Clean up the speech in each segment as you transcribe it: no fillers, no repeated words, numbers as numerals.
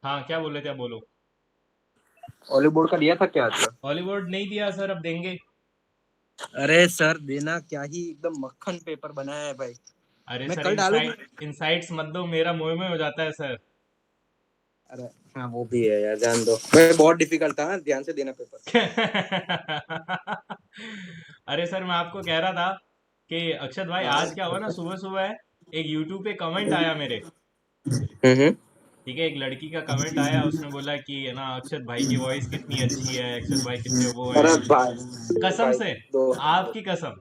हाँ, क्या बोल रहे थे, आप बोलो। हॉलीवुड का दिया था क्या आज का? हॉलीवुड नहीं दिया सर, अब देंगे। अरे सर देना क्या ही एकदम मक्खन पेपर बनाया है भाई। अरे मैं सर, कल डालूंगा। इनसाइट्स मत दो, मेरा मुंह में हो जाता है सर। अरे हाँ वो भी है यार, जान दो भाई, बहुत डिफिकल्ट था, हाँ, ध्यान से देना पेपर। अरे सर, मैं आपको कह रहा था कि अक्षत भाई, हाँ। आज क्या हुआ ना, सुबह सुबह एक यूट्यूब पे कमेंट आया मेरे। हम्म। ठीक है, एक लड़की का कमेंट आया, उसने बोला कि है ना, अक्षत भाई की वॉइस कितनी अच्छी है, अक्षत भाई कितने वो है। अरे भाई कसम भाई से, दो। आपकी कसम।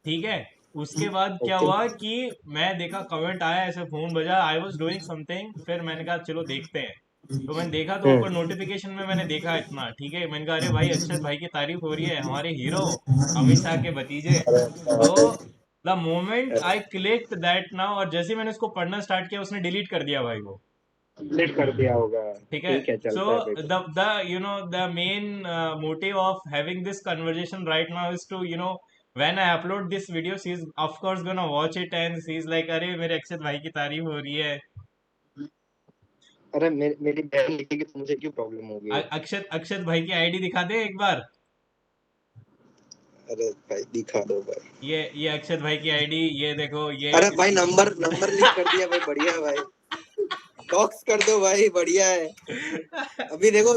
ठीक है। उसके बाद क्या ओके। हुआ कि मैं देखा कमेंट आया, ऐसे फोन बजा, आई वॉज डूइंग समथिंग, फिर मैंने कहा चलो देखते हैं। तो मैंने देखा तो ऊपर हम्म। नोटिफिकेशन में मैंने देखा इतना, ठीक है, मैंने कहा अरे भाई, अक्षत भाई की तारीफ हो रही है, हमारे हीरो अमित शाह के भतीजे। अरे तो भाई, द मोमेंट अरे आई क्लिक्ड दैट नाउ, और जैसे ही मैंने उसको पढ़ना स्टार्ट किया, उसने डिलीट कर दिया भाई वो। लेट कर दिया होगा। ठीक है। ठीक है, सो चलता है बेटा। The the main motive of having this conversation right now is to, when I upload this video, she's of course gonna watch it and she's like, अरे मेरे अक्षत भाई की तारीफ हो रही है। अरे मेरी बहन लिखेगी तो मुझे क्यों प्रॉब्लम होगी? अक्षत अक्षत भाई की आईडी दिखा दे एक बार। अरे भाई दिखा दो भाई। ये अक्षत भाई की आईडी, ये देखो ये। अरे भाई नंबर नंबर लिख कर दिया भाई, बढ़िया है भाई। डॉक्स कर दो भाई, बढ़िया है। अभी देखो,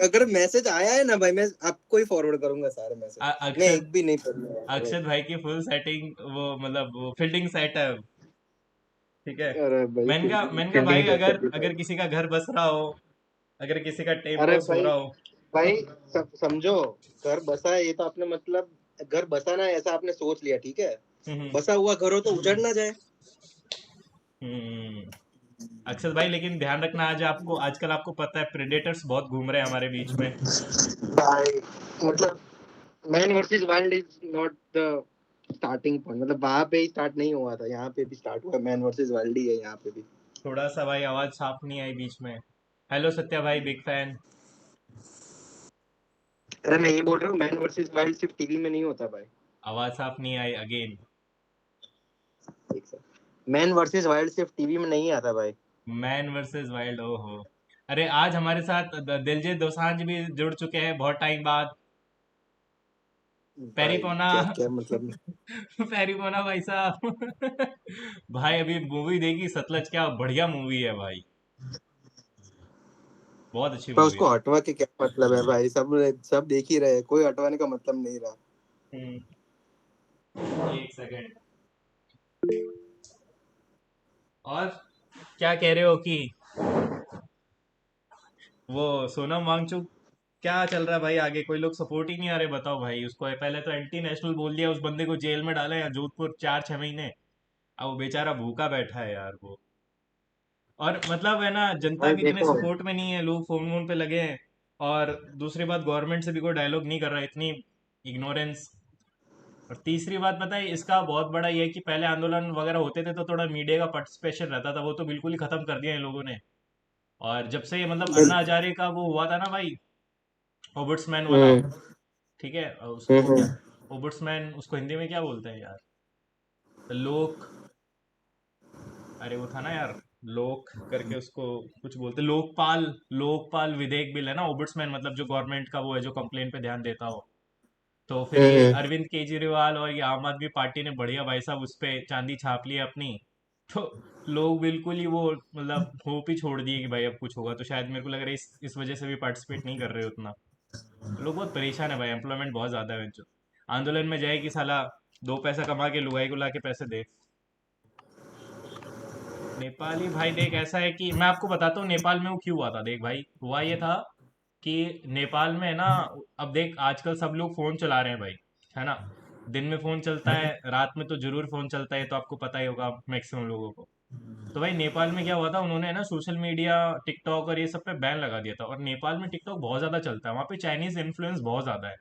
अगर मैसेज आया है ना भाई, मैं आपको ही फॉरवर्ड करूंगा सारे मैसेज। मैं अक्षत एक भी नहीं पढ़ूंगा भाई। अक्षत भाई की फुल सेटिंग, वो मतलब वो फील्डिंग सेट है। ठीक है। अरे भाई मैंने कहा फील्डिंग भाई, सेट कर अगर दी भाई। अगर किसी का घर बस रहा हो, अगर किसी का अरे टेम्पोस हो भाई, रहा हो। भाई समझो, घर बसा है ये तो आपने मतलब, घर बसाना है ऐसा आपने सोच लिया, ठीक है। हम्म। बसा हुआ घर हो तो उजड़ ना जाए। हम्म। अक्षत भाई, लेकिन ध्यान रखना, आज आपको आजकल आपको पता है, प्रेडेटर्स बहुत घूम रहे हैं हमारे बीच में। भाई मतलब man versus wild is not the starting point, मतलब वहां पे ही स्टार्ट नहीं हुआ था, यहाँ पे भी स्टार्ट हुआ, मैन वर्सेस वाइल्ड ही है यहाँ पे भी। थोड़ा सा भाई आवाज साफ नहीं आई बीच में। हेलो सत्या भाई, बिग फैन। अरे मैं ये बोल रहा हूँ, मैन वर्सेस वाइल्ड सिर्फ टीवी में नहीं होता भाई। आवाज साफ नहीं आई अगेन। एक सेकंड, मैन वर्सेस वाइल्ड सिर्फ टीवी में नहीं आता भाई। मैन वर्सेस वाइल्ड, ओहो। अरे आज हमारे साथ दिलजीत दोसांझ भी जुड़ चुके हैं बहुत टाइम बाद। पैरी भाई पोना। क्या क्या मतलब। पैरी पोना भाई साहब। भाई अभी मूवी देखी सतलज, क्या बढ़िया मूवी है भाई। बहुत अच्छी पर मूवी उसको है। हटवा के क्या मतलब है भाई, सब सब देख ही रहे, कोई हटवाने का मतलब नहीं रहा। हम्म, एक सेकंड। और क्या कह रहे हो कि वो सोनम वांगचुक, क्या चल रहा है भाई आगे, कोई लोग सपोर्ट ही नहीं आ रहे, बताओ भाई। उसको पहले तो एंटी नेशनल बोल दिया, उस बंदे को जेल में डाला है जोधपुर 4-6 महीने। अब वो बेचारा भूखा बैठा है यार वो। और मतलब है ना, जनता भाई भी इतने देखो, सपोर्ट में नहीं है, लोग फोन वोन पे लगे हैं। और दूसरी बात, गवर्नमेंट से भी कोई डायलॉग नहीं कर रहा है, इतनी इग्नोरेंस। और तीसरी बात पता है इसका बहुत बड़ा ये है कि पहले आंदोलन वगैरह होते थे तो थोड़ा मीडिया का पार्टिसिपेशन रहता था, वो तो बिल्कुल ही खत्म कर दिया इन लोगों ने। और जब से ये मतलब अन्ना हजारे का वो हुआ था ना भाई, ओबुड्समैन वाला। हम्म ठीक है, उसको क्या, हम्म ओबुड्समैन उसको हिंदी में क्या बोलते हैं यार, लोक, अरे वो था ना यार, लोक करके उसको कुछ बोलते, लोकपाल। लोकपाल विधेयक बिल है ना, ओबुड्समैन मतलब जो गवर्नमेंट का वो है, जो कंप्लेन पे ध्यान देता हो। तो फिर ये हम्म अरविंद केजरीवाल और ये आम आदमी पार्टी ने बढ़िया भाई साहब उस पे चांदी छाप ली अपनी। तो लोग बिल्कुल ही वो मतलब होप ही छोड़ दिए कि भाई अब कुछ होगा, तो शायद मेरे को लग रहा है इस वजह से भी पार्टिसिपेट नहीं कर रहे उतना। लोग बहुत परेशान है भाई, एम्प्लॉयमेंट बहुत ज्यादा है जो आंदोलन में जाए कि साला दो पैसा कमा के लुगाई को ला के पैसे दे। नेपाली भाई देख, ऐसा है कि मैं आपको बताता हूँ नेपाल में वो क्यों हुआ था। देख भाई, हुआ ये था कि नेपाल में है ना, अब देख आजकल सब लोग फोन चला रहे हैं भाई, है ना। दिन में फोन चलता है, रात में तो जरूर फोन चलता है, तो आपको पता ही होगा मैक्सिमम लोगों को। तो भाई नेपाल में क्या हुआ था, उन्होंने है ना सोशल मीडिया, टिकटॉक और ये सब पे बैन लगा दिया था। और नेपाल में टिकटॉक बहुत ज्यादा चलता है, वहाँ पे चाइनीज इन्फ्लुएंस बहुत ज्यादा है।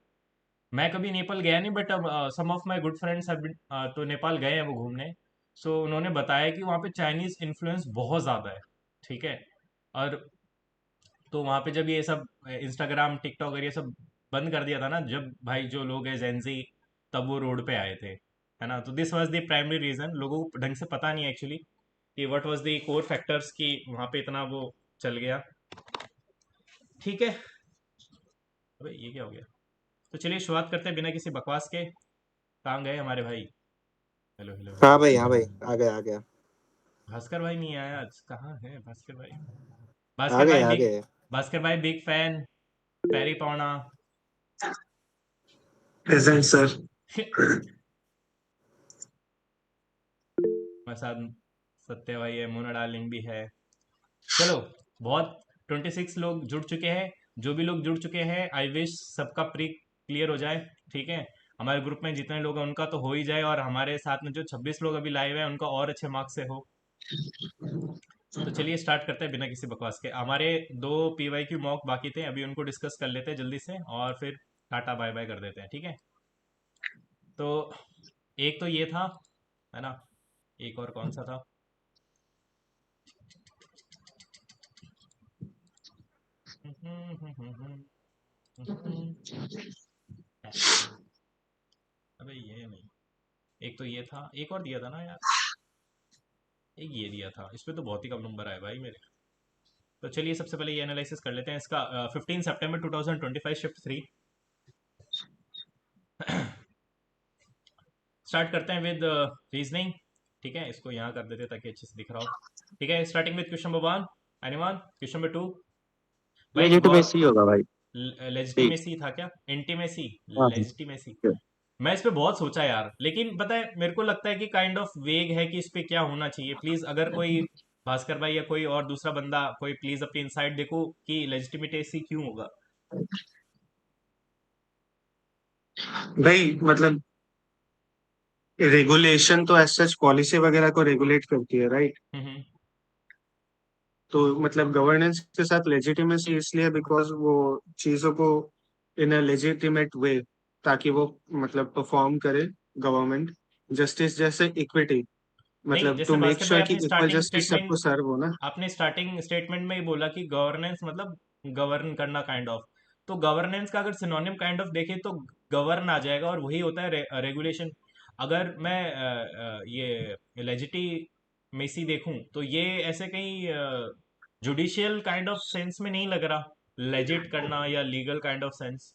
मैं कभी नेपाल गया नहीं, but some of my good friends have been, तो नेपाल गए हैं वो घूमने। सो उन्होंने बताया कि वहाँ पे चाइनीज इन्फ्लुएंस बहुत ज़्यादा है। ठीक है। और तो वहाँ पे जब ये सब इंस्टाग्राम, टिकटॉक और ये सब बंद कर दिया था ना, जब भाई जो लोग हैं जेंजी, तब वो रोड पे आए थे, है ना। तो this was the primary reason, लोगों को ढंग से पता नहीं एक्चुअली कि what was the core factors कि वहाँ पे इतना वो चल गया। ठीक है। अबे ये क्या हो गया? तो चलिए शुरुआत करते हैं बिना किसी बकवास के। कहाँ गए हमारे भाई? Hello hello hello. हाँ भाई, हाँ भाई, आ गया, आ गया। भास्कर भाई नहीं आया आज, कहाँ है भास्कर भाई? आ भास्कर गए, भाई आ बिग, गए। भास्कर भाई बिग फैन, पैरी पौना। Present sir. हमारे साथ सत्य भाई है, मोना डार्लिंग भी है। चलो, बहुत 26 लोग जुड़ चुके हैं। जो भी लोग जुड़ चुके हैं, आई विश सबका प्री क्लियर हो जाए। ठीक है, हमारे ग्रुप में जितने लोग हैं उनका तो हो ही जाए, और हमारे साथ में जो 26 लोग अभी लाइव है उनका और अच्छे मार्क्स से हो। तो चलिए स्टार्ट करते हैं बिना किसी बकवास के। हमारे दो पीवाई क्यू मॉक बाकी थे, अभी उनको डिस्कस कर लेते हैं जल्दी से, और फिर टाटा बाय बाय कर देते हैं, ठीक है? तो एक तो ये था, है ना? एक और कौन सा था? अबे ये नहीं, एक तो ये था, एक और दिया था ना यार, एक ये दिया था। इस पे तो बहुत ही कम नंबर आए भाई मेरे। तो चलिए सबसे पहले ये एनालिसिस कर लेते हैं इसका। 15 सितंबर 2025 शिफ्ट 3। स्टार्ट करते हैं विद रीजनिंग। ठीक है, इसको यहाँ कर देते हैं ताकि अच्छे से दिख रहा हो। ठीक है, starting with question number 1। Anyone? Question number 2। भाई गौर, लेजिटिमेसी होगा भाई। ठीक। लेजिटिमेसी था क्या? इंटीमेसी? हाँ लेजिटिमेसी? हाँ। मैं इस पे बहुत सोचा यार, लेकिन पता है मेरे को लगता है कि काइंड ऑफ वेग है कि इस पे क्या होना चाहिए। प्लीज अगर कोई भास्कर भाई या कोई और दूसरा बंदा, कोई प्लीज अपनी इनसाइट देखो कि लेजिटिमेसी क्यों होगा। भाई मतलब रेगुलेशन तो एज सच पॉलिसी वगैरह को रेगुलेट करती है, राइट? हम्म। तो मतलब गवर्नेंस के साथ लेजिटिमेसी इसलिए बिकॉज वो चीजों को इन अ लेजिटिमेट वे, ताकि वो मतलब परफॉर्म करे गवर्नमेंट। जस्टिस जैसे इक्विटी, नहीं, मतलब टू जैसे मेक भास्कर भाई श्योर कि अपनी इक्वल स्टार्टिंग जस्टिस स्टेटमेंट, सबको सर्व हो ना। आपने स्टार्टिंग स्टेटमेंट में ही बोला कि गवर्नेंस मतलब गवर्न करना काइंड ऑफ। तो गवर्नेंस का अगर सिनोनिम काइंड ऑफ देखें तो गवर्न आ जाएगा, और वही होता है रेगुलेशन। अगर मैं ये लेजिटिमेसी देखूं तो ये ऐसे कहीं जुडिशियल काइंड ऑफ सेंस में नहीं लग रहा, लेजिट करना या लीगल काइंड ऑफ सेंस।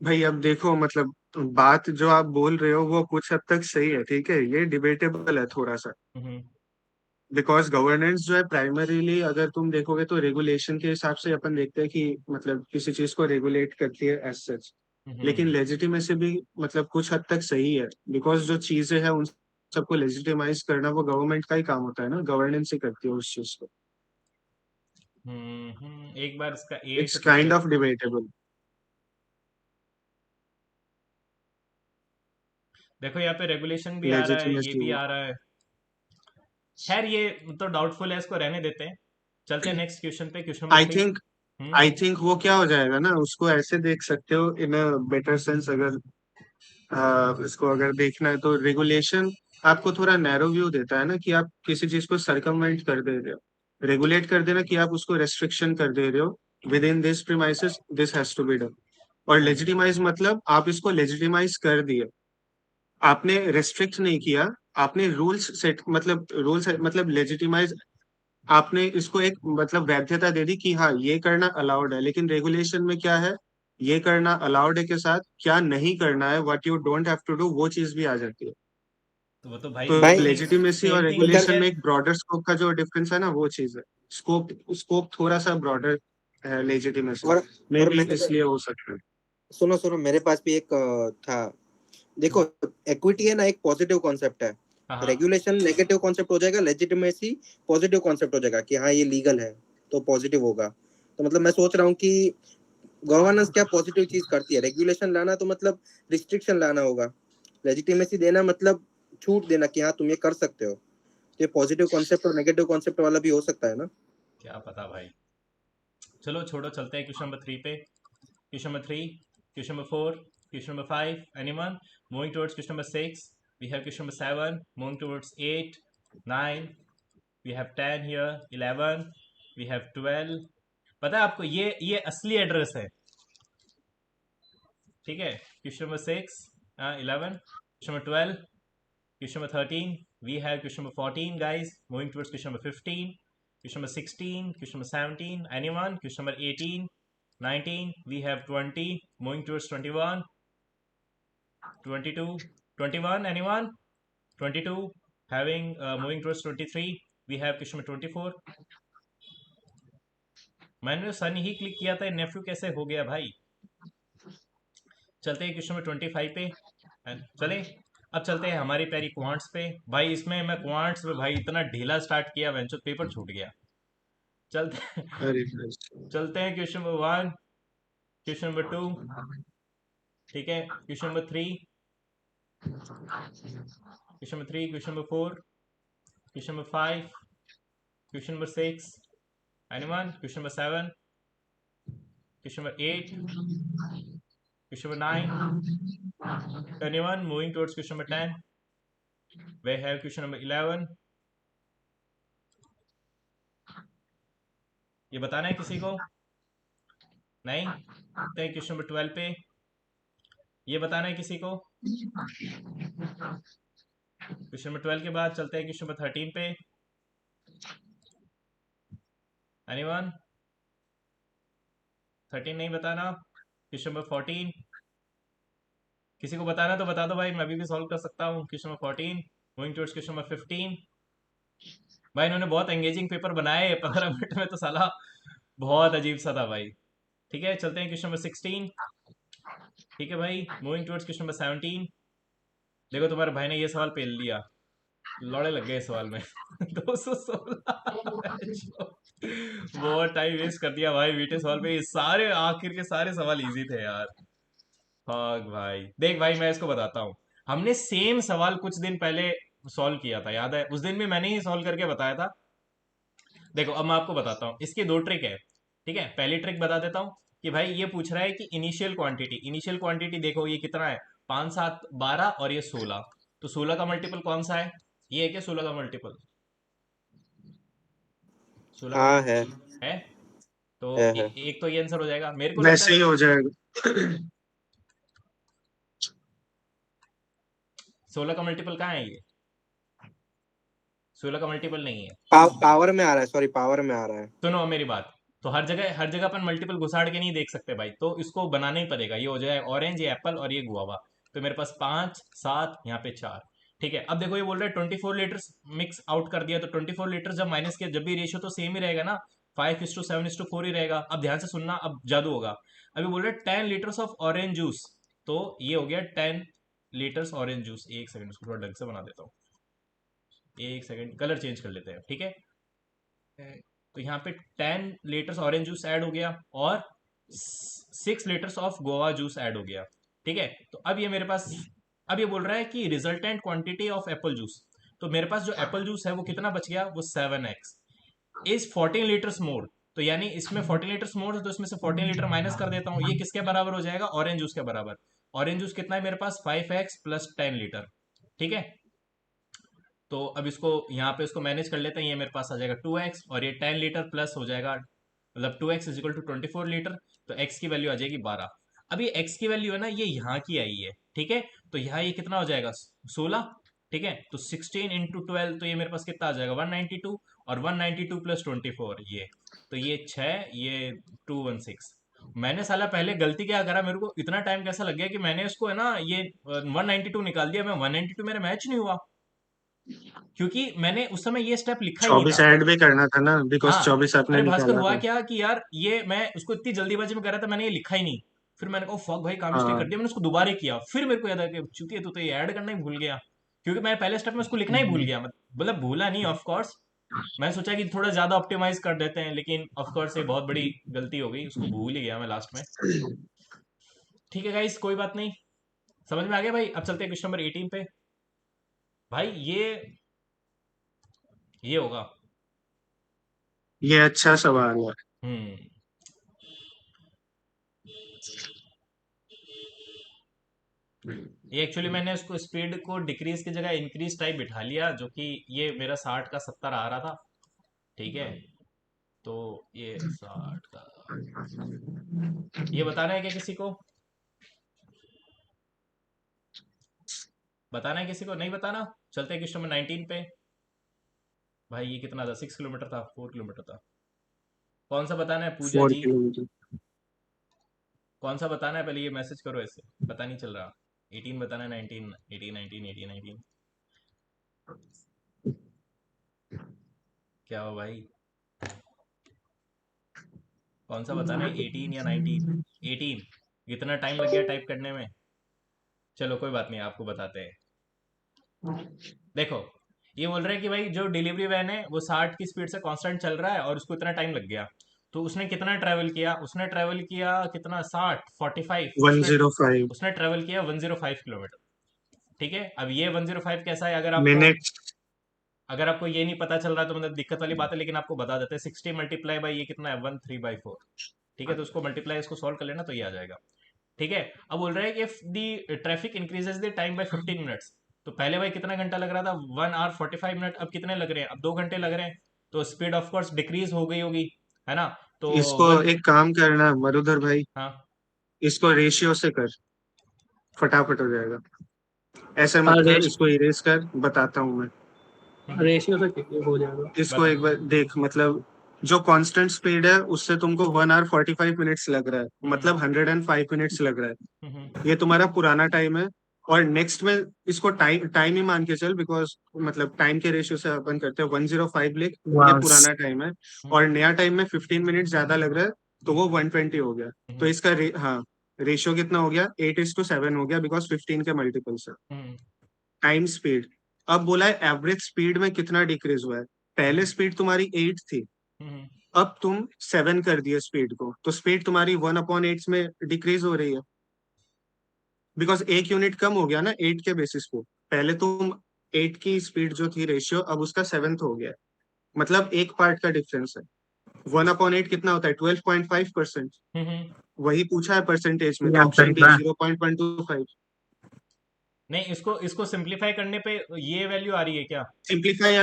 भाई अब देखो मतलब बात जो आप बोल रहे हो वो कुछ हद तक सही है, ठीक है, ये डिबेटेबल है थोड़ा सा। हम्म। बिकॉज गवर्नेंस जो है प्राइमरीली अगर तुम देखोगे तो रेगुलेशन के हिसाब से अपन देखते हैं कि मतलब किसी चीज को रेगुलेट करती है एज सच। लेकिन हम्म। लेजिटिमेसी भी मतलब कुछ हद तक सही है, बिकॉज जो चीजें हैं उन सबको लेजिटिमाइज करना वो गवर्नमेंट का ही काम होता है ना, गवर्नेंस ही करती है उस चीज को। एक बार इसका ए इट्स से थोड़ा काइंड ऑफ डिबेटेबल। देखो, यहाँ पे रेगुलेशन भी आ रहा है, ये लेजिटिमेसी। भी आ रहा है। खैर ये तो डाउटफुल है, इसको रहने देते हैं। चलते हैं नेक्स्ट क्वेश्चन पे, question number I 3। Think hmm. I think वो क्या हो जाएगा ना, उसको ऐसे देख सकते हो इन अ बेटर सेंस। अगर इसको अगर देखना है तो रेगुलेशन आपको थोड़ा नैरो व्यू देता है ना, कि आप किसी चीज को सरकमवेंट कर दे रहे हो। रेगुलेट कर देना कि आप उसको रेस्ट्रिक्शन कर दे रहे हो, within this premises this has to be done. और हम्म। लेजिटिमाइज मतलब आप इसको लेजिटिमाइज कर दिए, आपने रेस्ट्रिक्ट नहीं किया। आपने रूल्स सेट, मतलब रूल्स मतलब लेजिटिमाइज, आपने इसको एक मतलब वैधता दे दी कि हाँ ये करना अलाउड है। लेकिन रेगुलेशन में क्या है, ये करना अलाउड है के साथ क्या नहीं करना है, what you don't have to do, वो चीज भी आ जाती है। तो वो तो भाई तो सेम भाई थिंग, लेजिटिमेसी और सेम थिंग उधर रेगुलेशन है। में एक ब्रॉडर स्कोप का जो डिफरेंस है ना, वो चीज है। स्कोप स्कोप थोड़ा सा ब्रॉडर है लेजिटिमेसी और में और भी, मैंने इसलिए हो सकता है। सुनो सुनो, मेरे पास भी एक था। देखो, इक्विटी है ना, एक पॉजिटिव कॉन्सेप्ट है। हाँ हाँ। रेगुलेशन नेगेटिव कॉन्सेप्ट हो जाएगा, लेजिटिमेसी पॉजिटिव कॉन्सेप्ट हो जाएगा कि हाँ ये लीगल है, तो पॉजिटिव होगा। तो मतलब मैं सोच रहा हूँ कि गवर्नेंस क्या पॉजिटिव चीज करती है। रेगुलेशन लाना तो मतलब रिस्ट्रिक्शन लाना होगा। लेजिटिमेसी देना मतलब छूट देना कि हाँ तुम ये कर सकते हो। तो ये पॉजिटिव कॉन्सेप्ट और नेगेटिव कॉन्सेप्ट वाला भी हो सकता है ना। क्या पता भाई। चलो छोड़ो, चलते हैं क्वेश्चन नंबर 3 पे। Question number 3, question number 4, question number 5। Anyone? Moving towards question number 6। We have question number 7, moving towards 8, 9, we have 10 here, 11, we have 12। पता है आपको, ये असली एड्रेस है। ठीक है, question number 6, 11, question number 12, question number 13, we have question number 14, guys. Moving towards question number 15, question number 16, question number 17. Anyone? Question number 18, 19. We have 20. Moving towards 21, 22, 21. Anyone? 22. Having moving towards 23. We have question number 24. मैंने सन ही click किया था, नेफ्यू कैसे हो गया भाई? चलते हैं question number 25 पे। चले, अब चलते हैं हमारी प्यारी क्वांट्स पे। भाई इसमें मैं क्वांट्स में भाई इतना ढीला स्टार्ट किया, वेंचर पेपर छूट गया। चलते अरे भाई। चलते हैं क्वेश्चन नंबर 1, क्वेश्चन नंबर 2, ठीक है, question number 3, question number 3, question number 4, question number 5, question number 6, anyone, question number 7, question number 8, question number 9, anyone, moving towards question number 10, we have question number 11। ये बताना है किसी को? नहीं? तो क्वेश्चन नंबर 12 पे। ये बताना है किसी को? क्वेश्चन नंबर 12 के बाद चलते हैं क्वेश्चन नंबर 13 पे। एनीवन? 13 नहीं बताना। Question number 14। किसी को बताना तो बता दो भाई, मैं अभी भी सॉल्व कर सकता हूँ। Question number 14, going towards question number 15। भाई इन्होंने बहुत एंगेजिंग पेपर बनाए, 15 मिनट में तो साला बहुत अजीब सा था भाई। ठीक है, चलते हैं क्वेश्चन नंबर 16। ठीक है भाई, मूविंग टुवर्ड्स क्वेश्चन नंबर 17। देखो तुम्हारे भाई ने ये सवाल पेल लिया, लौड़े लग गए इस सवाल में। 216। बहुत टाइम वेस्ट कर दिया भाई बीटे सवाल पे, ये सारे आखिर के सारे सवाल इजी थे यार। भाग भाई, देख भाई मैं इसको बताता हूँ। हमने सेम सवाल कुछ दिन पहले सॉल्व किया था, याद है? उस दिन भी मैंने ही सॉल्व करके बताया था। देखो अब मैं आपको बताता हूँ, इसकी दो ट्रिक है। ठीक है, पहली ट्रिक बता देता हूँ कि भाई ये पूछ रहा है कि इनिशियल क्वांटिटी देखो ये कितना है, 5 7 12 और ये 16। तो 16 का मल्टीपल कौन सा है? ये है क्या 16 का मल्टीपल? 16 का हाँ है मल्टीपल है? तो है। एक तो ये आंसर हो जाएगा मेरे को लगता वैसे है। ही हो जाएगा। 16 का मल्टीपल कहाँ है? ये 16 का मल्टीपल नहीं है। पावर में आ रहा है, सॉरी पावर में आ रहा है। सुनो मेरी बात, तो हर जगह अपन मल्टीपल घुसाड़ के नहीं देख सकते भाई, तो इसको बनाना ही पड़ेगा। ये हो जाएगा ऑरेंज, ये एप्पल और ये गुआवा। तो मेरे पास 5 7 यहाँ पे 4। ठीक है, अब देखो ये बोल रहा है 24 लीटर मिक्स आउट कर दिया, तो 24 लीटर जब माइनस किया, जब भी रेशियो तो सेम ही रहेगा ना, 5:7:4 ही रहेगा। अब ध्यान से सुनना, अब जादू होगा। अभी बोल रहे 10 लीटर्स ऑफ ऑरेंज जूस, तो ये हो गया 10 लीटर्स ऑरेंज जूस। एक सेकंड, उसको थोड़ा ढंग से बना देता हूँ। एक सेकंड, कलर चेंज कर लेते हैं, ठीक है। तो यहाँ पे 10 लीटर्स ऑरेंज जूस ऐड हो गया और 6 litres of Goa juice add हो गया। ठीक है, तो अब ये मेरे पास, अब ये बोल रहा है कि resultant quantity of Apple juice. तो मेरे पास जो एप्पल जूस है वो कितना बच गया? वो 7x इज 14 लीटर्स मोर। तो यानी इसमें 14 लीटर्स मोर है, तो इसमें से 14 लीटर माइनस कर देता हूँ। ये किसके बराबर हो जाएगा? ऑरेंज जूस के बराबर। ऑरेंज जूस कितना है मेरे पास? 5x + 10 litre. ठीक है, तो अब इसको यहाँ पे इसको मैनेज कर लेते हैं। ये मेरे पास आ जाएगा 2x, और ये 10 लीटर प्लस हो जाएगा, मतलब 2x = 24 लीटर। तो x की वैल्यू आ जाएगी 12। अब ये x की वैल्यू है ना, ये यहाँ की आई है। ठीक है, तो यहाँ ये कितना हो जाएगा? 16। ठीक है, तो 16 × 12, तो ये मेरे पास कितना आ जाएगा? 192। और 192 + 24, ये तो ये 6, ये 216। मैंने साला पहले गलती क्या करा, मेरे को इतना टाइम कैसा लग गया कि मैंने इसको है ना ये 192 निकाल दिया। मैं 192 मेरा मैच नहीं हुआ, क्योंकि मैंने उस समय ये स्टेप लिखा ही नहीं 24 था। ऐड भी करना था ना, बिकॉज हाँ, 24 आपने अरे भास्कर निकाला हुआ था। क्या कि यार ये मैं उसको इतनी जल्दीबाजी में कर रहा था, मैंने ये लिखा ही नहीं। फिर मैंने कहा फक भाई, काम मिस्टेक कर हाँ। दिया। मैंने उसको दोबारा किया, फिर मेरे को याद आया कि चूतिया तू तो ये ऐड करना ही भूल गया। क्योंकि मैं पहले स्टेप में उसको लिखना ही भूल गया, मतलब भूला नहीं ऑफ कोर्स। मैं सोचा कि थोड़ा ज्यादा ऑप्टिमाइज कर देते हैं, लेकिन ऑफ कोर्स ये बहुत बड़ी गलती हो गई, उसको भूल ही गया मैं लास्ट में। ठीक है गाइस, कोई बात नहीं, समझ में आ गया भाई। अब चलते हैं क्वेश्चन नंबर 18 पे। भाई ये होगा। ये अच्छा सवाल है। हम्म, ये एक्चुअली मैंने उसको स्पीड को डिक्रीज की जगह इंक्रीज टाइप बिठा लिया, जो कि ये मेरा 60 का 70 आ रहा था। ठीक है, तो ये 60 का, ये बताना है क्या किसी को? बताना है किसी को, नहीं बताना? चलते हैं क्वेश्चन नंबर 19 पे। भाई ये कितना था, 6 किलोमीटर था, 4 किलोमीटर था? कौन सा बताना है पूजा फोर जी? किलोमीटर कौन सा बताना है, पहले ये मैसेज करो, ऐसे पता नहीं चल रहा। 18 बताना है, 19, 18, 19, 18, 19? क्या हो भाई, कौन सा बताना है, 18 या 19? 18। कितना टाइम लग गया टाइप करने में? चलो कोई बात नहीं, आपको बताते हैं। देखो, ये बोल रहे हैं कि भाई जो डिलीवरी वैन है वो 60 की स्पीड से कांस्टेंट चल रहा है और उसको इतना टाइम लग गया। तो उसने कितना ट्रैवल किया? उसने ट्रैवल किया कितना, 60, 45, वन उसने जीरो फाइव उसने ट्रैवल किया 105 किलोमीटर। ठीक है, अब ये 105 कैसा है, अगर आपको मिनट अगर आपको ये नहीं पता चल रहा तो मतलब दिक्कत वाली बात है, लेकिन आपको बता देते हैं। 60 मल्टीप्लाई बाई ये कितना है, 1/3/4। ठीक है, तो उसको मल्टीप्लाई, इसको सॉल्व कर लेना तो ये आ जाएगा। ठीक है, अब बोल रहा है कि if the traffic increases the time by 15 minutes. तो पहले भाई कितना घंटा लग रहा था, 1 आवर 45 मिनट, अब कितने लग रहे हैं, अब 2 घंटे लग रहे हैं। तो स्पीड ऑफ कोर्स डिक्रीज हो गई होगी, है ना? तो इसको वन एक काम करना मधुधर भाई, हाँ इसको रेशियो से कर, फटाफट हो जाएगा। ऐसे हाँ मत कर, रेश इसको इरेज कर, बताता हूँ मैं। हम्म, रेशियो से ठीक हो जाएगा। इसको बता एक बार देख, मतलब जो कांस्टेंट स्पीड है उससे तुमको 1 आवर 45 मिनट्स लग रहा है, हम्म मतलब 105 मिनट्स लग रहा है। हम्म ये तुम्हारा पुराना टाइम है। और नेक्स्ट में इसको टाइम टाइम ही मान के चल, बिकॉज मतलब टाइम के रेशियो से अपन करते हैं 105 लिख, ये वन पुराना टाइम है। हम्म और नया टाइम में 15 मिनट ज्यादा लग रहा है, तो वो 120 हो गया। तो हम्म इसका हाँ, रेशियो कितना हो गया, 8:7 हो गया, बिकॉज 15 के मल्टीपल से। हम्म टाइम स्पीड, अब बोला है एवरेज स्पीड में कितना डिक्रीज हुआ है। पहले स्पीड तुम्हारी 8 थी, हम्म अब तुम 7 कर दिए स्पीड को, तो स्पीड तुम्हारी 1/8 में डिक्रीज हो रही है, बिकॉज एक यूनिट कम हो गया ना 8 के बेसिस पे। पहले तुम 8 की स्पीड जो थी रेशियो, अब उसका 7th हो गया है। मतलब एक पार्ट का डिफरेंस है। 1/8 कितना होता है, 12.5%। हम्म। वही पूछा है परसेंटेज में, तो याद ऑप्शन डी करीब है। 0.125। नहीं, इसको सिंप्लीफाई करने पे ये वैल्यू आ रही है क्या? अरे 8:7 सिंप्लीफाई आएगा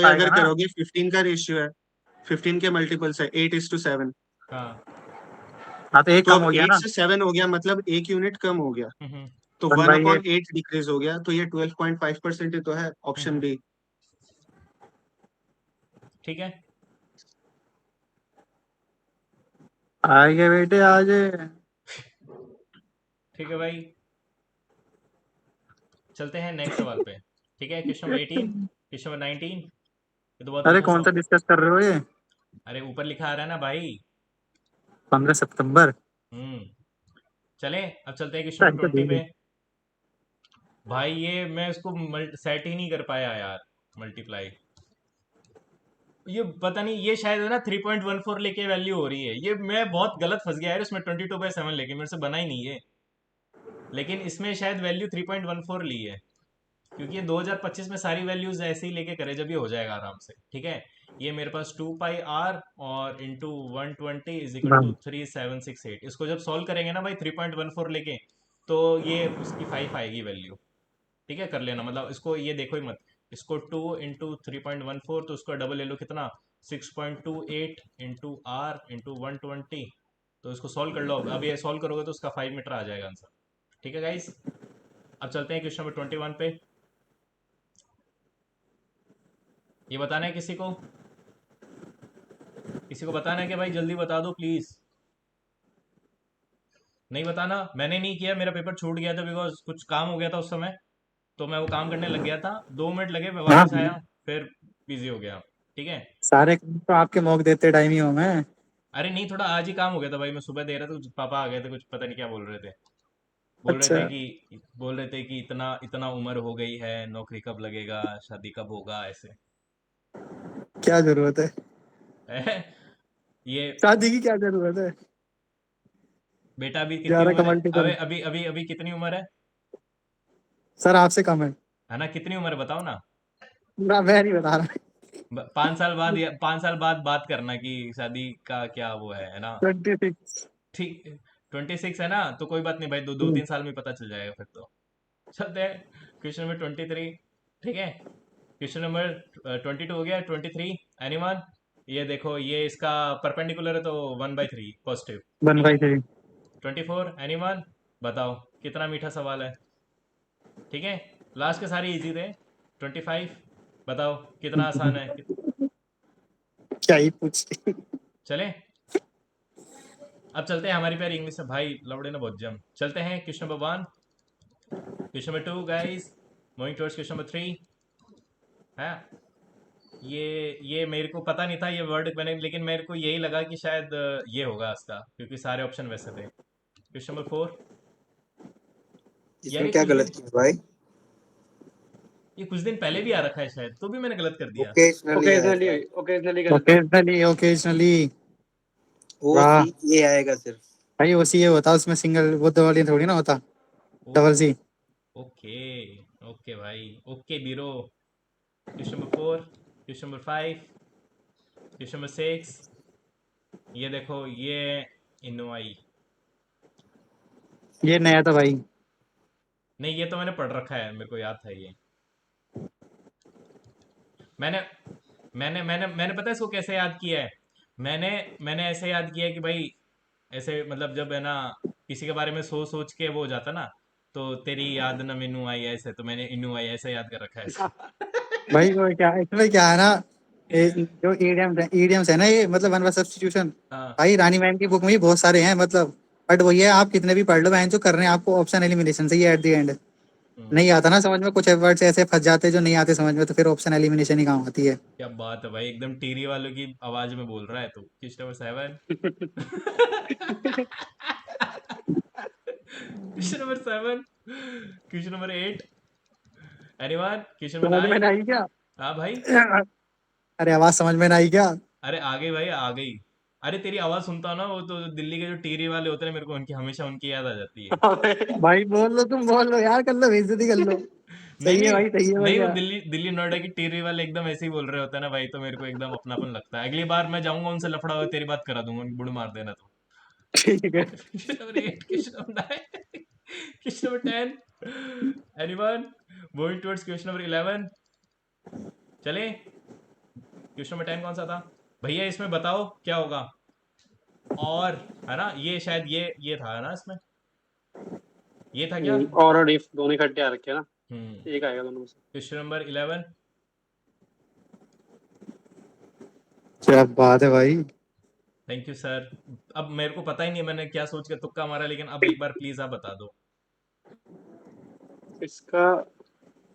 अगर ना। करोगे 15 का रेशियो है, 15 के मल्टीपल्स है, 8:7। हाँ। हाँ तो एक तो कम अब हो गया 8 ना। से 7 हो गया, मतलब एक यूनिट कम हो गया। हम्म तो one one by upon eight eight decrease हो गया, तो ये 12.5% ही तो है, ऑप्शन हम्म। बी। ठीक है। आएंगे बेटे आज। ठीक है भाई, चलते हैं नेक्स्ट सवाल पे। ठीक है, क्वेश्चन नंबर 18, क्वेश्चन नंबर 19। ये तो बहुत अरे मीठा कौन सा। सा डिस्कस कर रहे हो ये? अरे ऊपर लिखा आ रहा है ना भाई। 15 सितंबर। हम्म। चले, अब चलते हैं क्वेश्चन नंबर टाइम तो 20 देख लो। पे। भाई ये मैं इसको सेट ही नहीं कर पाया यार, मल्टीप्लाई। ये पता नहीं, ये शायद है ना 3.14 लेके वैल्यू हो रही है, ये मैं बहुत गलत फंस गया यार इसमें, 22/7 लेके मेरे से बना ही नहीं है। लेकिन इसमें शायद वैल्यू 3.14 ली है, क्योंकि ये 2025 में सारी वैल्यूज ऐसे ही लेके करे, जब ये हो जाएगा आराम से। ठीक है, ये मेरे पास 2πr और into 120 is equal to one 3768। इसको जब सॉल्व करेंगे ना भाई 3.14 लेके, तो ये उसकी 5 आएगी वैल्यू। ठीक है, कर लेना, मतलब इसको ये देखो ही मत। इसको 2 इंटू 3.14, तो उसका डबल ले लो, कितना, 6.28 इंटू आर इंटू 120। तो इसको सॉल्व कर लो, अब ये सॉल्व करोगे तो उसका 5 मीटर आ जाएगा आंसर। ठीक है गाइस, अब चलते हैं क्वेश्चन नंबर 21 पे। ये बताना है किसी को बताना है कि भाई जल्दी बता दो प्लीज। नहीं बताना, मैंने नहीं किया, मेरा पेपर छूट गया था बिकॉज कुछ काम हो गया था उस समय। तो मैं वो काम करने लग गया था, 2 मिनट लगे, मैं हाँ वापस आया, फिर बिजी हो गया। ठीक है। सारे काम तो आपके मौक देते टाइम ही हूँ मैं। अरे नहीं, थोड़ा आज ही काम हो गया था भाई, मैं सुबह दे रहा था, कुछ पापा आ गए थे, कुछ पता नहीं क्या बोल रहे थे। अच्छा। बोल रहे थे कि इतना इतना उम्र हो गई है, नौकरी कब लगेगा, शादी कब होगा, ऐसे। क्या जरूरत है? ये शादी की क्या जरूरत है? बेटा अभी कितनी 11 का उम्र है, मल्टीपल। अबे अभी अभी अभी कितनी उम्र है? सर आपसे कम है। है ना, कितनी उम्र है बताओ ना। ना मैं नहीं बता रहा। 5 साल बाद, या 5 साल बाद बात करना कि शादी का क्या वो है ना? 26। ठीक, 26 है ना, तो कोई बात नहीं भाई, दो दो 3 साल में पता चल जाएगा फिर तो। चलते हैं क्वेश्चन नंबर 23। ठीक है, क्वेश्चन नंबर 22 हो गया, 23, एनीवन? ये देखो, ये इसका परपेंडिकुलर है तो 1/3 पॉजिटिव। वन ठीक है, बाई थ्री 24, एनीवन? बताओ कितना मीठा सवाल है। ठीक है, लास्ट के सारे इजी थे। 25, बताओ कितना आसान है क्या ही पूछ। चले। अब चलते हैं हमारी प्यारी इंग्लिश में, भाई लवड़े ने बहुत जम। चलते हैं question number 1, question number 2 guys, moving towards question number 3 है। ये मेरे को पता नहीं था ये वर्ड मैंने, लेकिन मेरे को यही लगा कि शायद ये होगा इसका, क्योंकि सारे ऑप्शन वैसे थे। क्वेश्चन नंबर 4, यार इसमें क्या गलत किया भाई? ये कुछ दिन पहले भी आ रखा है शायद, तो भी मैंने गलत कर दिया। ओकेजनली आया ओकेजनली था। ओकेजनली गलत है। Occasionally occasionally. वो वाह सी ये आएगा सिर्फ। भाई वो सी ये होता उसमें सिंगल वो दो वाली थोड़ी ना होता। Double C. ओके ओके भाई, ओके बीरो। Question number 4, question number 5, question number 6, ये देखो ये इनोआई। ये नया था भाई। नहीं ये तो मैंने पढ़ रखा है, मेरे को याद था ये। मैंने मैंने मैंने मैंने पता है इसको कैसे याद किया है। मैंने मैंने ऐसे याद किया है कि भाई ऐसे मतलब जब है ना किसी के बारे में सोच सोच के वो हो जाता ना, तो तेरी याद न मैनू आई ऐसे, तो मैंने इनू आई ऐसे याद कर रखा है इसको। भाई वो क्या इसमें क्या है ना, जो ईडियम्स है ना ये मतलब वन वर्ड सब्स्टिट्यूशन। हाँ। भाई रानी मैम की बुक में ही बहुत सारे हैं मतलब। बट वही है आप कितने भी पढ़ लो बहन जो कर रहे हैं आपको ऑप्शन एलिमिनेशन से ही एट द एंड नहीं आता ना समझ में। कुछ वर्ड्स ऐसे फंस जाते हैं जो नहीं आते समझ में, तो फिर ऑप्शन एलिमिनेशन ही काम आती है। क्या बात है भाई, एकदम टीरी वालों की आवाज में बोल रहा है तू। Question number 7, question number 7, question number 8, anyone, question number समझ में 9। नहीं आई क्या? हाँ भाई। अरे आवाज समझ में नहीं आई क्या? अरे आ गई भाई आ गई। अरे तेरी आवाज सुनता हूं ना, वो तो दिल्ली के जो टीरी वाले होते हैं मेरे को उनकी हमेशा उनकी याद आ जाती है। भाई बोल लो तुम बोल लो यार कर लो बेइज्जती कर लो। नहीं सही है नहीं भाई सही है नहीं, वो बढ़िया। दिल्ली दिल्ली नोएडा की टीरी वाले एकदम ऐसे ही बोल रहे होते हैं ना भाई, तो मेरे को एकदम अपनापन लगता है। अगली बार मैं जाऊंगा उनसे लफड़ा हुआ तेरी बात करा दूंगा, उनको बुड़ मार देना तू। ठीक है। Question number 8, question number 9, question number 10, anyone, moving towards question number 11। चले, क्वेश्चन नंबर 10 कौन सा था भैया, इसमें बताओ क्या होगा। और है ना ये शायद ये था ना इसमें, ये था क्या। और इफ दोनों इकट्ठे आ रखे हैं ना, हम्म। एक आएगा दोनों में से। Question number 11। क्या बात है भाई। Thank you sir. अब मेरे को पता ही नहीं मैंने क्या सोच के तुक्का मारा, लेकिन अब एक बार प्लीज आप बता दो। इसका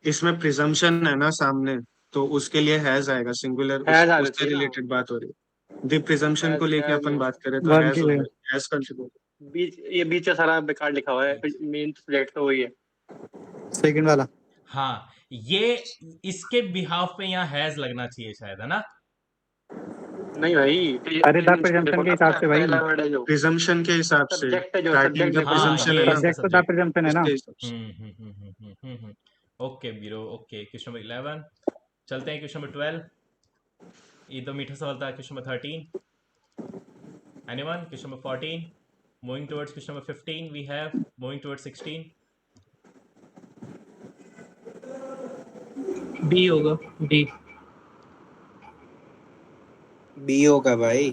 इसमें प्रिजम्पशन है ना सामने, तो उसके लिए हैज आएगा सिंगुलर, हैज आना उससे चाहिए ना। रिलेटेड बात हो रही है। द प्रिजम्पशन को हैज लेके हैज अपन बात करें तो वन हैज की हो वे। गया, हैज कंट्रीब्यूट। बीच का सारा बेकार लिखा हुआ है, मेन सब्जेक्ट तो वही है। सेकंड वाला। हाँ, ये इसके बिहाफ पे यहाँ हैज लगना चाहिए शायद, है ना। नहीं भाई, अरे द प्रिजम्पशन देखो प्रिजम्पशन के ना, हिसाब से भाई। पहला वर्ड है जो प्रिजम्पशन के हिसाब से, सब्जेक्ट है, जो स्टार्टिंग सब्जेक्ट का देखो ना, हाँ प्रिजम्पशन ये है ना, इसका सब्जेक्ट तो द सब्जेक्ट। प्रिजम्पशन है ना। उसके हिसाब से। ओके बीरो ओके। क्वेश्चन नंबर 11, चलते हैं क्वेश्चन नंबर 12। ये तो मीठा सवाल था। Question number 13, anyone. Question number 14, moving towards question number 15 we have, moving towards 16। B होगा, बी। बी होगा भाई।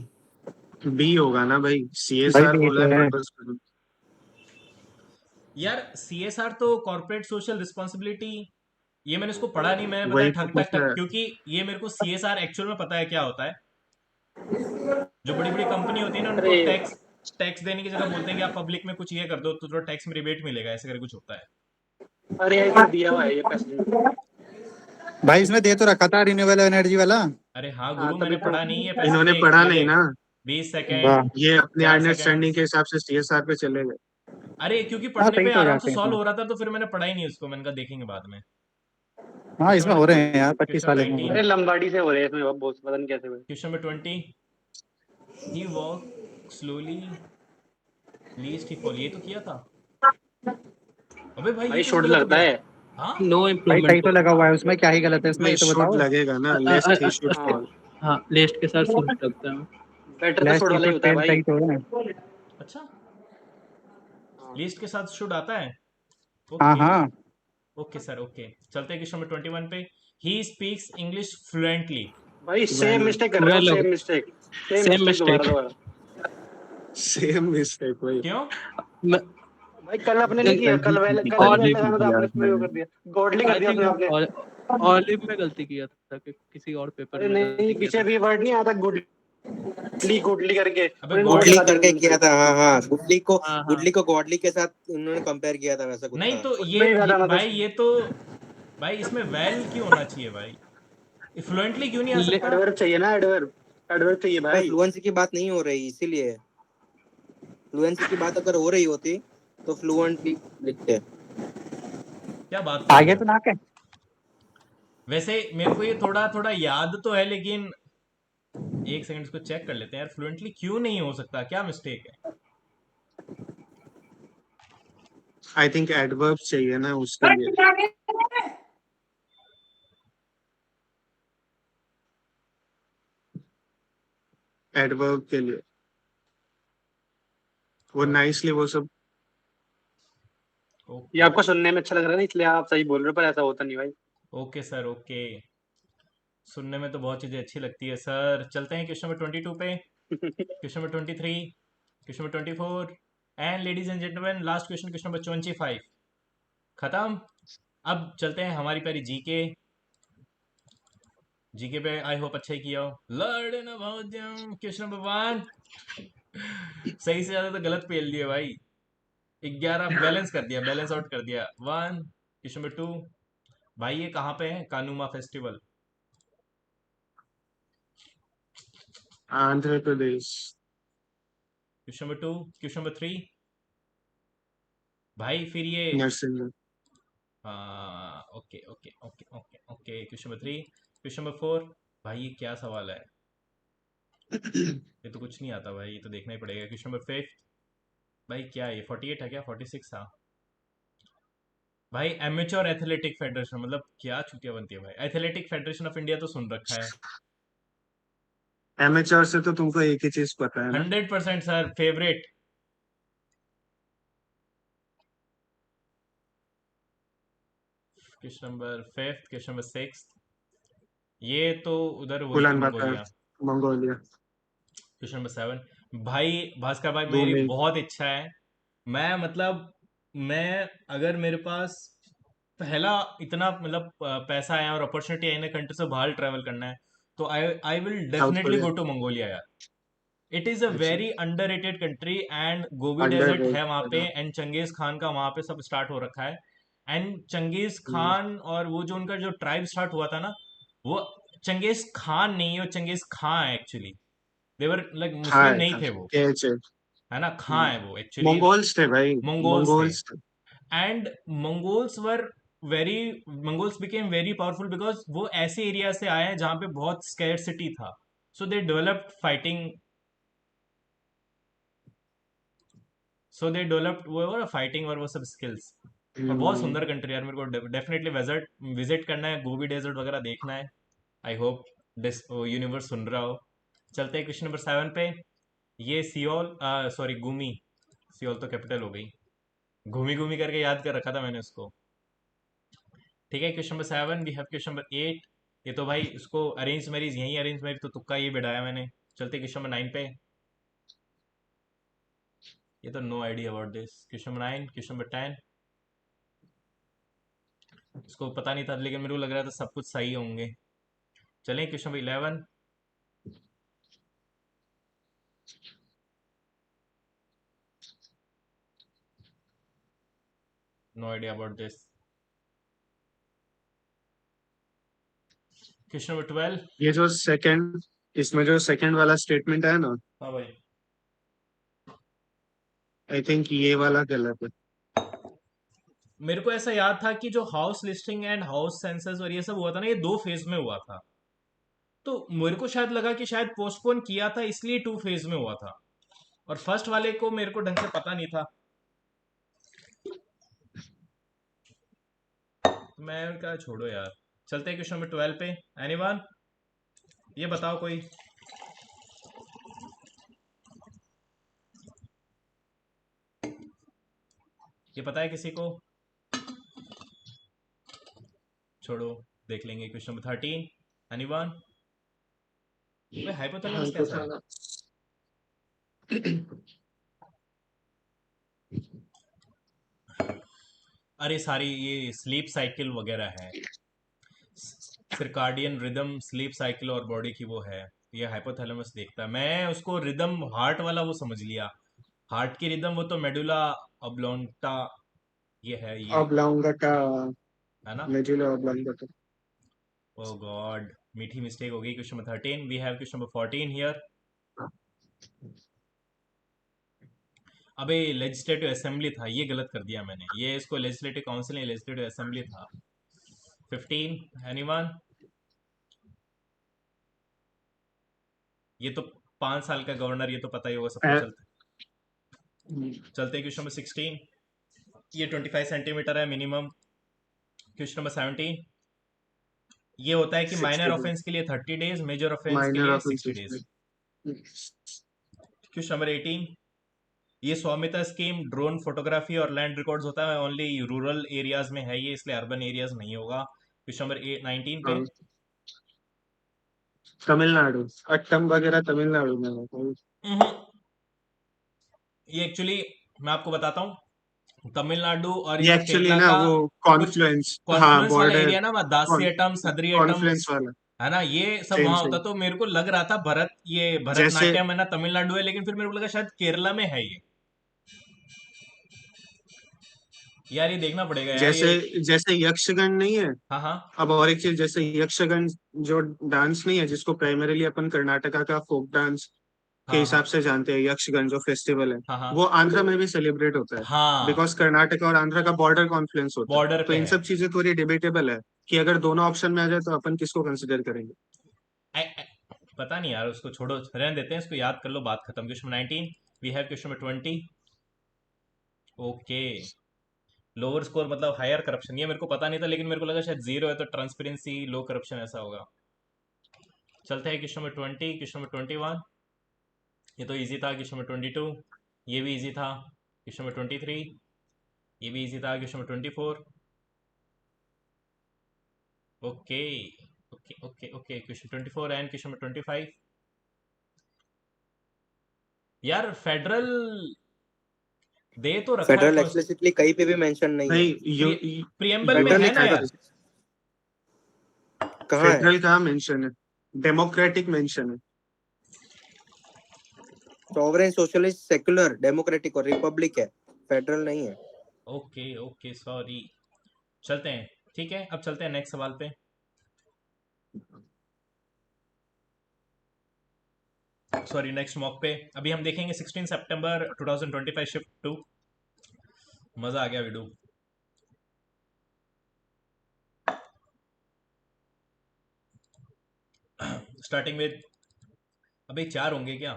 बी होगा ना भाई, भाई सीएसआर बी बोला तो है है। पर्पस। यार सीएसआर तो कॉर्पोरेट सोशल रिस्पॉन्सिबिलिटी, ये मैंने इसको पढ़ा नहीं, मैंने बताया वही तो ठक ठक पूछा ठक, है। क्योंकि ये मेरे को सीएसआर एक्चुअल में पता है क्या होता है। जो बड़ी बड़ी कंपनी होती है ना, उनको अरे टैक्स टैक्स देने की जगह बोलते हैं कि आप पब्लिक में कुछ ये कर दो तो थोड़ा टैक्स में रिबेट मिलेगा, ऐसे करके कुछ होता है। अरे ये तो दिया हुआ है ये पैसेज में। भाई इसमें दे तो रखा था रिन्यूएबल एनर्जी वाला। अरे हाँ हाँ गुरु, मैंने तभी तो। पढ़ा नहीं है पैसेज, इन्होंने देख पढ़ा ये नहीं देख। ना, 20 सेकेंड, वाह। ये अपने 4 सेकेंड। अंडरस्टैंडिंग के हिसाब से सीएसआर पे चले गए। अरे क्योंकि हाँ पढ़ने सही पे तो हो आराम से जाते हैं सॉल्व इसमें। हो रहा था, तो फिर मैंने पढ़ा ही नहीं उसको, मैंने कहा देखेंगे बाद में। हाँ क्वेश्चन इसमें हो नंबर रहे हैं यार 25 क्वेश्चन वाले में हो 19, रहे अरे हैं। लंबाड़ी से हो रहे हैं इसमें, बहुत पता नहीं कैसे हुए। क्वेश्चन नंबर 20, ही वॉक स्लोली लीस्ट ही फॉल, ये तो किया था। अबे भाई ये भाई कैसे शॉर्ट गलत हो लगता गया। है। हाँ नो भाई इम्प्रूवमेंट सही तो होगा। लगा हुआ है उसमें, क्या ही गलत है इसमें भाई ये तो शुड बताओ। लगेगा ना, लेस्ट ही शुड हाँ फॉल। हाँ, लेस्ट के साथ शुड लगता है। बेटर तो लेस्ट शॉर्ट की वाला ही शुड होता है फेल भाई। सही तो है। अच्छा, हाँ लिस्ट के साथ शुड आता है। हाँ ओके हाँ। Okay sir okay. चलते हैं क्वेश्चन नंबर 21 पे। He speaks English fluently. भाई सेम वेल, मिस्टेक कर रहे हो, well, same mistake, same same mistake दोबारा मिस्टेक। दोबारा। सेम मिस्टेक भाई। क्यों। भाई कल अपने नहीं किया, कल वेल ऑलिव लगाना था आपने, इसमें वो कर दिया, गॉडली कर आई दिया थिंक उसमें आपने। ऑलिव में गलती किया था कि किसी और पेपर अरे में नहीं, गलती किया पीछे था। भी वर्ड नहीं आता गुडली, गुडली करके अबे उन्होंने गॉड गुडली लगा दिया करके उसमें। किया था, हाँ हाँ, हाँ हाँ गुडली को गॉडली के साथ उन्होंने कंपेयर किया था, वैसा कुछ नहीं था। तो उसमें ही ये बताना था भाई उसमें। ये तो भाई इसमें वेल क्यों होना चाहिए भाई? फ्लुएंटली क्यों नहीं आ ले, सकता? एडवर्ब चाहिए ना, एडवर्ब, एडवर्ब चाहिए भाई भाई। फ्लुएंसी की बात नहीं हो रही, इसीलिए फ्लुएंसी की बात अगर हो रही होती तो फ्लुएंटली लिखते। क्या बात कर रहे आगे हो? तो ना के वैसे मेरे को ये थोड़ा थोड़ा याद तो है, लेकिन एक सेकंड इसको चेक कर लेते हैं यार, फ्लुएंटली क्यों नहीं हो सकता, क्या मिस्टेक है? आई थिंक एडवर्ब चाहिए ना उसके लिए, एडवर्ब के लिए वो नाइसली वो सब। ये ओके आपको सुनने में अच्छा लग रहा है ना, इसलिए आप सही बोल रहे हो, पर ऐसा होता नहीं भाई। Okay sir, okay. सुनने में तो बहुत चीजें अच्छी लगती है सर। चलते हैं क्वेश्चन नंबर 22 पे, question number 23, question number 24, and ladies and gentleman last question, question number 25। खत्म। अब चलते हैं हमारी प्यारी जीके। जीके पे आई होप अच्छा ही किया हो। Learn about question number 1। सही से ज्यादा तो गलत पेल दिए भाई। 11 बैलेंस कर दिया, बैलेंस आउट कर दिया। 1, क्वेश्चन नंबर 2। भाई ये कहाँ पे है Kanuma festival? Andhra Pradesh. Question number 2, question number 3। भाई फिर ये Narasimha. Okay okay okay okay okay, question number 3, question number 4। भाई ये क्या सवाल है? ये तो कुछ नहीं आता भाई, ये तो देखना ही पड़ेगा। Question number 5। भाई क्या है ये, 48 है क्या, 46 था? भाई एमेच्योर एथलेटिक फेडरेशन मतलब क्या चूतिया बनती है भाई? एथलेटिक फेडरेशन ऑफ इंडिया तो सुन रखा है। एमेच्योर से तो तुमको एक ही चीज पता है ना। 100% sir, favourite. Question number 5, question number 6। ये तो उधर वही थी, Ulaanbaatar, Mongolia. Mongolia. Question number 7। भाई भास्कर भाई, मेरी भूमि। बहुत इच्छा है, मैं मतलब मैं अगर मेरे पास पहला इतना मतलब पैसा आया और अपॉर्चुनिटी आई ना कंट्री से बाहर ट्रैवल करना है, तो I I will south definitely Korea. Go to Mongolia यार। इट इज अ अच्छा। Very underrated country, and Gobi under desert है वहां पे, रेटेड। एंड चंगेज खान का वहां पे सब स्टार्ट हो रखा है। एंड चंगेज खान और वो जो उनका जो ट्राइब स्टार्ट हुआ था ना, वो चंगेज खान नहीं है, वो चंगेज खां है एक्चुअली। देवर लाइक हाँ मुस्लिम है, नहीं था थे वो, KH है। है ना, खां है वो एक्चुअली। मंगोल्स थे भाई। मंगोल्स थे। मंगोल्स थे। And Mongols were very Mongols became very powerful because वो ऐसे एरिया से आए हैं जहां पे बहुत स्केयर सिटी था। So they developed fighting, so they developed वो फाइटिंग और वो सब स्किल्स। और बहुत हम्म, सुंदर कंट्री यार, मेरे को डेफिनेटली विजिट विजिट करना है, गोबी डेजर्ट वगैरह देखना है। आई होप दिस यूनिवर्स सुन रहा हो। चलते हैं क्वेश्चन नंबर 7 पे। ये सियोल, सॉरी गुमी, सियोल तो कैपिटल हो गई, घूमी घूमी करके याद कर रखा था मैंने उसको। ठीक है, question number 7, we have question number 8। ये तो भाई उसको अरेंज मैरिज, यही अरेंज मैरिज तो तुक्का ये बिठाया मैंने। चलते क्वेश्चन नंबर 9 पे। ये तो no idea about this. Question number 9, question number 10। इसको पता नहीं था, लेकिन मेरे को लग रहा था सब कुछ सही होंगे। चलें question number 11। No idea about this. Question number 12। ये जो सेकंड, इसमें जो सेकंड वाला स्टेटमेंट है ना, हाँ भाई। आई थिंक ये वाला गलत है। मेरे को ऐसा याद था कि जो house listing and house census और ये सब हुआ था ना, ये 2 फेज में हुआ था। तो मेरे को शायद लगा कि शायद पोस्टपोन किया था इसलिए 2 फेज में हुआ था, और फर्स्ट वाले को मेरे को ढंग से पता नहीं था। मैं क्या, छोड़ो यार। चलते हैं क्वेश्चन नंबर 12 पे। एनीवन, ये बताओ कोई। ये पता है किसी को? छोड़ो, देख लेंगे। Question number 13। एनीवन? वे हाइपोथैलेमस कैसा है? हाइपोथैलेमस। अरे सारी ये स्लीप साइकिल वगैरह है, सर्काडियन रिदम, स्लीप साइकिल और बॉडी की वो है, ये हाइपोथैलेमस देखता है। मैं उसको रिदम हार्ट वाला वो समझ लिया, हार्ट की रिदम वो तो मेडुला ऑब्लोंगटा ये है ये, ऑब्लोंगेटा, है ना। Medulla oblongata. ओ गॉड, मीठी मिस्टेक हो गई। Question number 13, we have question number 14 here. अबे लेजिस्लेटिव असेंबली था, ये गलत कर दिया मैंने, ये इसको लेजिस्लेटिव काउंसिल लेजिस्लेटिव असेंबली था। 15, एनीवन? ये तो 5 साल का गवर्नर, ये तो पता ही होगा सबको। चलते क्वेश्चन नंबर 16, ये 25 सेंटीमीटर है मिनिमम। क्वेश्चन नंबर 17, ये होता है कि माइनर 60 ऑफेंस के लिए 30 डेज, मेजर ऑफेंस के माइनर लिए 60 ऑफेंसेस डेज। में। क्वेश्चन नंबर 18, ये स्वामित्व स्कीम ड्रोन फोटोग्राफी और लैंड रिकॉर्ड्स होता है, ओनली रूरल एरियाज में है ये, इसलिए अर्बन एरियाज नहीं होगा। क्वेश्चन नंबर 19 पे, हाँ, तमिलनाडु, अट्टम वगैरह तमिलनाडु में होता है। हम्म, ये एक्चुअली मैं आपको बताता हूँ, तमिलनाडु और ये ये एक्चुअली केरला ना का वो कुछ कॉन्फ्लुएंस, हाँ कॉन्फ्लुएंस वाला बॉर्डर, एरिया ना, वहाँ दास्यटम सदरियटम, कॉन्फ्लुएंस वाला। है ना, ये सब सेम वहां होता। सेम। तो मेरे को लग रहा था ये जैसे भरतनाट्यम है ना तमिलनाडु है, लेकिन फिर मेरे को लगा शायद केरला में है ये। यार ये देखना पड़ेगा यार जैसे ये। जैसे यक्षगण नहीं है। हाँ हाँ अब और एक चीज, जैसे यक्षगण जो डांस नहीं है, जिसको प्राइमरीली अपन कर्नाटका का फोक डांस के हाँ हिसाब हाँ से जानते हैं, यक्षगण जो फेस्टिवल है, हाँ हाँ वो आंध्र में भी सेलिब्रेट होता है। हाँ, बिकॉज कर्नाटका और आंध्र का बॉर्डर कॉन्फ्लुएंस होता है। बॉर्डर तो पे इन है। सब चीजें थोड़ी डिबेटेबल है कि अगर दोनों ऑप्शन में आ जाए तो अपन किसको कंसिडर करेंगे। पता नहीं यार, उसको छोड़ो, रहने देते हैं, इसको याद कर लो, बात खत्म। Question 19, we have question number 20। Okay, lower score मतलब हायर करप्शन, ये मेरे को पता नहीं था, लेकिन मेरे को लगा शायद जीरो है तो ट्रांसपेरेंसी लो करप्शन ऐसा होगा। चलते हैं क्वेश्चन नंबर 20, क्वेश्चन नंबर 21, ये तो इजी था। क्वेश्चन नंबर 22, ये भी इजी था। क्वेश्चन नंबर 23, ये भी इजी था। Question number 24, okay okay okay okay. Question 24 and question number 25। यार फेडरल दे तो रखा है फेडरल एक्सप्लिसिटली कहीं पे भी मेंशन नहीं है। भाई प्रियम्बल में यूएन फेडरल है एक ना का यार। कहाँ है? फेडरल कहाँ मेंशन है, डेमोक्रेटिक मेंशन है। सॉवरेन, सोशलिस्ट, सेक्युलर, डेमोक्रेटिक और रिपब्लिक है, फेडरल नहीं है। Okay okay sorry. चलते हैं, ठीक है, अब चलते हैं नेक्स्ट सवाल पे। सॉरी, नेक्स्ट मॉक पे अभी हम देखेंगे 16 सितंबर 2025 शिफ्ट 2। मजा आ गया वीडियो। स्टार्टिंग विद, अबे 4 होंगे क्या,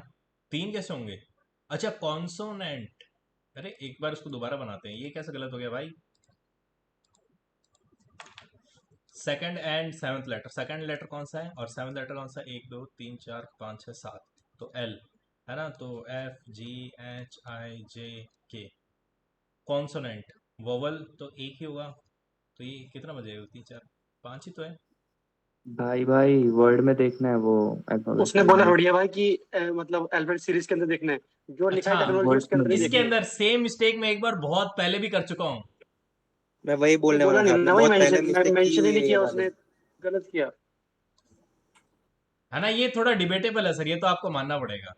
3 कैसे होंगे? अच्छा कॉन्सोनेंट, अरे एक बार उसको दोबारा बनाते हैं, ये कैसे गलत हो गया भाई। Second and seventh letter, second letter कौन सा है और सेवंथ लेटर कौन सा है? 1 2 3 4 5 6 7, तो एल है ना, तो एफ जी एच आई जे के। कॉन्सोनेंट वोवल तो एक ही होगा, तो ये कितना बजेगा? 3 4 5 ही तो है। भाई भाई वर्ड में देखना है वो उसने एल्फाबेट बोला में। थोड़ी है भाई कि मतलब अल्फाबेट सीरीज के अंदर देखना है, जो लिखा है अच्छा, टेक्नोलॉजी वर्ड उसके में अंदर नहीं देखना इसके देखनी है। अंदर सेम मिस्टेक मैं एक बार बहुत पहले भी कर चुका हूँ, मैं वही ये बोलने बोला वाला नहीं था, आपने ना भाई, बहुत पहले मेंशन मिस्टेक की मेंशन ही हुई नहीं है ये किया वाली। उसने, गलत किया। है ना। ये थोड़ा डिबेटेबल है सर, ये तो आपको मानना पड़ेगा।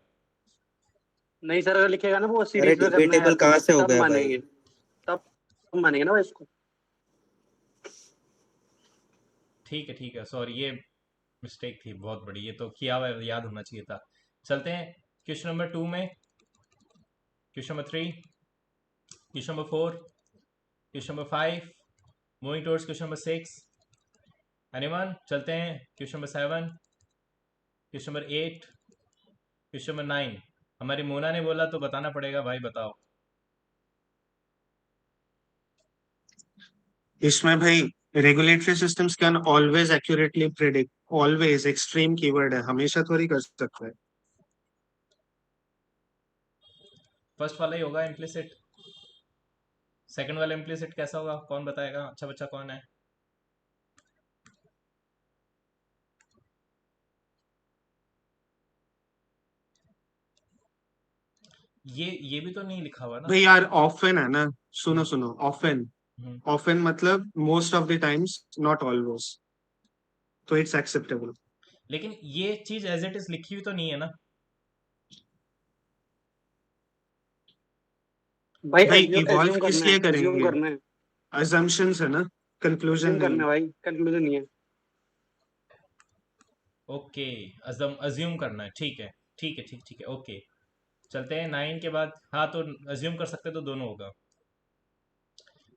नहीं सर, अगर लिखेगा ना वो अरे सीरीज में करना है डिबेटेबल कहाँ से हो तब गया भाई? मानेंगे, तब मानेंगे ना भाई इसको। ठीक है सॉरी, ये मिस्टेक थी बहुत बड़ी, ये तो किया हुआ है, याद होना चाहिए था। चलते हैं क्वेश्चन नंबर 2 में, question number 3, question number 4, question number 5, moving towards question number 6। Anyone? चलते हैं question number 7, question number 8, question number 9। हमारी मोना ने बोला तो बताना पड़ेगा भाई, बताओ। इसमें भाई regulatory systems can always accurately predict, always extreme keyword है, हमेशा थोड़ी कर सकता है। फर्स्ट वाला ही होगा इम्प्लिसिट, सेकंड वाला इम्प्लिसिट कैसा होगा, कौन बताएगा? अच्छा बच्चा कौन है? ये भी तो नहीं लिखा हुआ ना। भाई यार ऑफन है ना, सुनो सुनो, ऑफन ऑफन मतलब most of the times, not always, तो इट्स एक्सेप्टेबल। लेकिन ये चीज एज इट इज लिखी हुई तो नहीं है ना? भाई भाई एज्यूम इवॉल्व एज्यूम किस करना है, लिए एज्यूम करेंगे? करना है, अजम्पशंस है ना, कंक्लूजन एज्यूम नहीं। करना है भाई, कंक्लूजन नहीं है। ओके, अज्यूम करना है, ठीक है, ठीक है, ठीक ठीक है, ओके। चलते हैं 9 के बाद। हाँ, तो अज्यूम कर सकते हैं, तो दोनों होगा।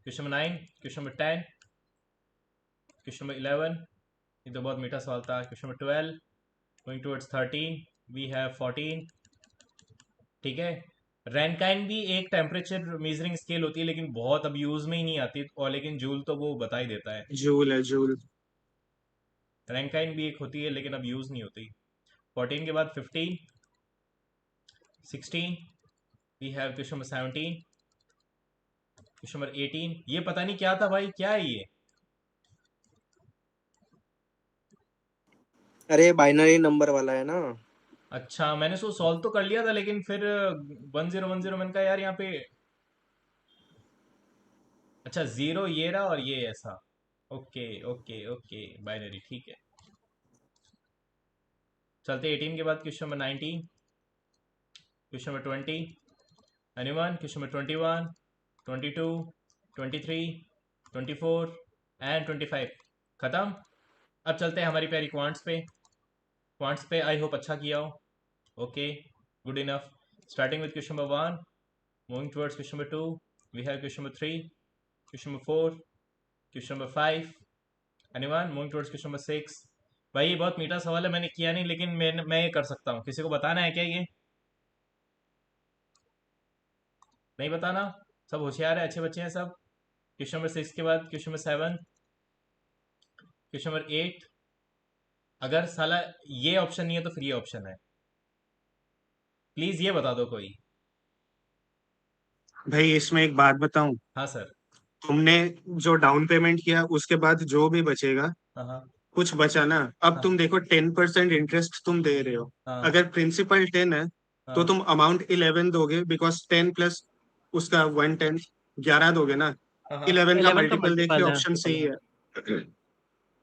Question number 9, question number 10, question number 11। ये तो बहुत मीठा सवाल था। Question number 12, going towards 13, we have 14। ठीक है। रैनकाइन भी एक टेम्परेचर मेजरिंग स्केल होती है, लेकिन बहुत अब यूज में ही नहीं आती, और लेकिन जूल तो वो बता ही देता है। जूल है, जूल। रैनकाइन भी एक होती है, लेकिन अब यूज नहीं होती। 14 के बाद 15, 16, we have question number 17, question number 18। ये पता नहीं क्या था भाई, क्या है ये? अरे बाइनरी नंबर वाला है ना। अच्छा, मैंने उसको सॉल्व तो कर लिया था, लेकिन फिर 1010 मैंने कहा यार यहाँ पे। अच्छा, जीरो ये रहा और ये ऐसा। ओके ओके ओके, बाइनरी, ठीक है। चलते 18 के बाद question number 19, question number 20, anyone, question number 21, 22, 23, 24 and 25। खत्म। अब चलते हैं हमारी प्यारी क्वांट्स पे। क्वांट्स पे आई होप अच्छा किया हो। Okay, good enough. Starting with question number 1, moving towards question number 2, we have question number 3, question number 4, question number 5, anyone, moving towards question number 6। भाई ये बहुत मीठा सवाल है, मैंने किया नहीं, लेकिन मैं ये कर सकता हूँ। किसी को बताना है क्या ये? नहीं बताना? सब होशियार है, अच्छे बच्चे हैं सब। क्वेश्चन नंबर 6 के बाद क्वेश्चन नंबर 7, क्वेश्चन नंबर 8। अगर साला ये ऑप्शन नहीं है तो फिर ये ऑप्शन है। प्लीज ये बता दो कोई। भाई इसमें एक बात बताऊं, हाँ सर। तुमने जो डाउन पेमेंट किया उसके बाद जो भी बचेगा, हाँ हाँ कुछ बचा ना, अब हाँ तुम देखो 10% इंटरेस्ट तुम दे रहे हो। हाँ अगर प्रिंसिपल 10 है तो हाँ तुम अमाउंट 11 दोगे, बिकॉज 10 प्लस उसका 110, 11 दोगे ना। हाँ हाँ। 11 का 11 का मल्टीपल देख मल्टीपल लियो, है। ऑप्शन सही है।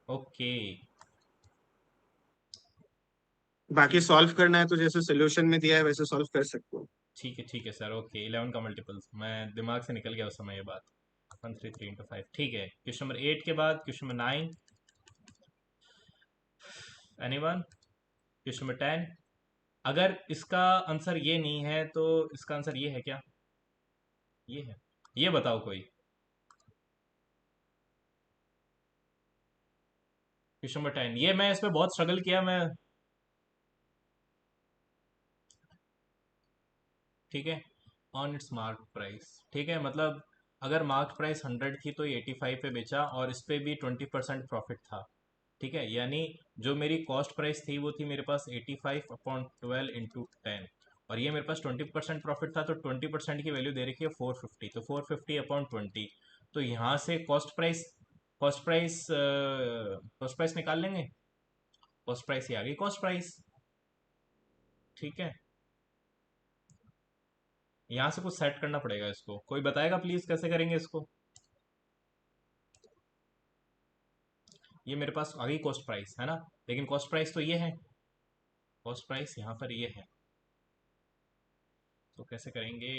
ओके, बाकी ठीक सॉल्व करना है तो जैसे सोल्यूशन में दिया है वैसे सॉल्व कर सकते हो। ठीक है सर। ओके, 11 का मल्टीपल्स मैं दिमाग से निकल गया उस समय ये बात। 133 × 5, ठीक है। क्वेश्चन नंबर 8 के बाद question number 9, anyone, question number 10। अगर इसका आंसर ये नहीं है तो इसका आंसर ये है क्या? ये है। ये बताओ कोई। क्वेश्चन नंबर 10, ये मैं इस पे बहुत स्ट्रगल किया मैं। ठीक है। ऑन इट्स मार्क प्राइस, ठीक है, मतलब अगर मार्क प्राइस 100 थी तो ये 85 पे बेचा, और इस पे भी 20% प्रॉफिट था। ठीक है, यानी जो मेरी कॉस्ट प्राइस थी वो थी मेरे पास 85/12 × 10, और ये मेरे पास 20% प्रॉफिट था, तो 20% की वैल्यू दे रखी है 450, तो 450/20। तो यहाँ से कॉस्ट प्राइस निकाल लेंगे। कॉस्ट प्राइस ही आ गई, कॉस्ट प्राइस। ठीक है, यहाँ से कुछ सेट करना पड़ेगा इसको। कोई बताएगा प्लीज कैसे करेंगे इसको? ये मेरे पास आ गई कॉस्ट प्राइस, है ना? लेकिन कॉस्ट प्राइस तो ये है, कॉस्ट प्राइस यहाँ पर ये है, तो कैसे करेंगे?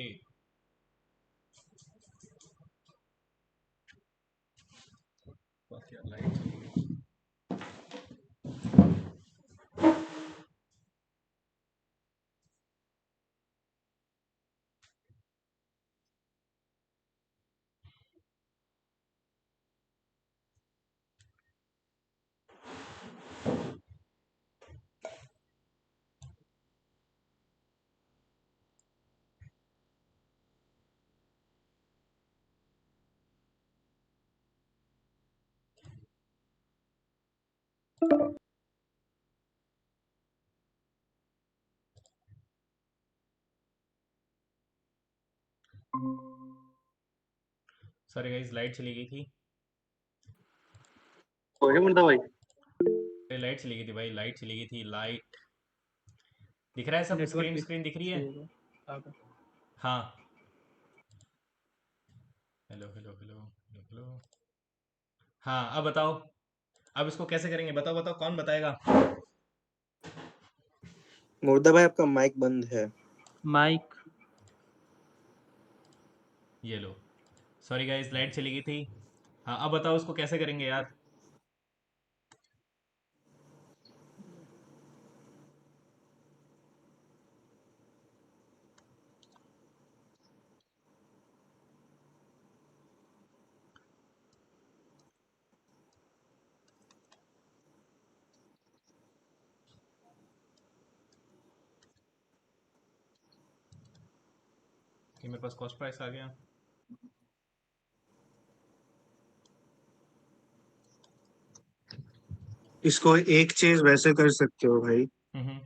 बस यार, लाइट चली गई। सॉरी गाइस, लाइट चली गई थी। हो गया मुर्दा भाई। लाइट चली गई थी भाई, लाइट चली गई थी, लाइट। दिख रहा है सब? नेटवर्क स्क्रीन स्क्रीन दिख रही इशू है? होगा। आ गया। हाँ। Hello hello hello hello. देख लो। हाँ, अब बताओ, अब इसको कैसे करेंगे? बताओ बताओ, कौन बताएगा? मुर्दा भाई आपका माइक बंद है। माइक ये लो, सॉरी गाइस, लाइट चली गई थी। हाँ, अब बताओ उसको कैसे करेंगे यार? कि मेरे पास कॉस्ट प्राइस आ गया। इसको एक चीज वैसे कर सकते हो भाई, हम्म।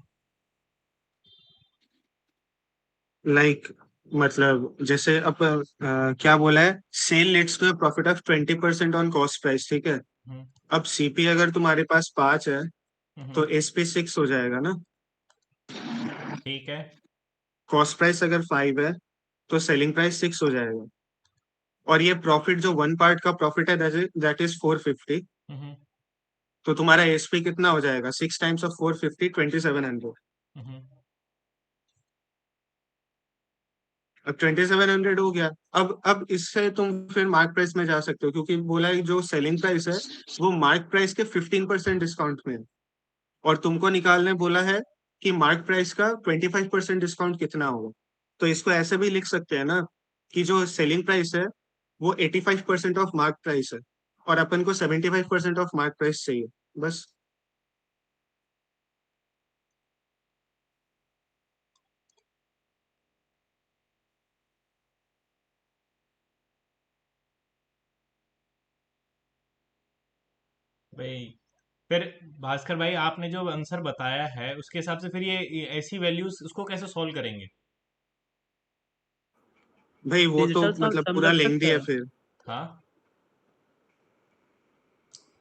लाइक मतलब जैसे अब क्या बोला है, sell leads to a profit of 20% on cost price, ठीक है। हम्म। अब सीपी अगर तुम्हारे पास 5 है हम्म। तो एसपी 6 हो जाएगा ना। ठीक है। कॉस्ट प्राइस अगर 5 है तो सेलिंग प्राइस 6 हो जाएगा। और ये प्रॉफिट जो वन पार्ट का प्रॉफिट है दैट इज 450। हम्म। तो तुम्हारा एसपी कितना हो जाएगा? 6 टाइम्स ऑफ 450, 2700। हम्म। अब 2700 हो गया। अब इससे तुम फिर मार्क प्राइस में जा सकते हो, क्योंकि बोला है जो सेलिंग प्राइस है वो मार्क प्राइस के 15% डिस्काउंट में है। और तुमको निकालने बोला है कि मार्क प्राइस का 25% डिस्काउंट कितना होगा। तो इसको ऐसे भी लिख सकते हैं ना कि जो सेलिंग प्राइस है वो 85% ऑफ मार्क प्राइस है, और अपन को 75% ऑफ मार्क प्राइस चाहिए, बस। भाई, फिर भास्कर भाई, आपने जो आंसर बताया है उसके हिसाब से फिर ये ऐसी वैल्यूज उसको कैसे सॉल्व करेंगे? भाई वो तो डिजिटल सम मतलब सम पूरा रख लेंदी सकते है हैं। फिर। हाँ,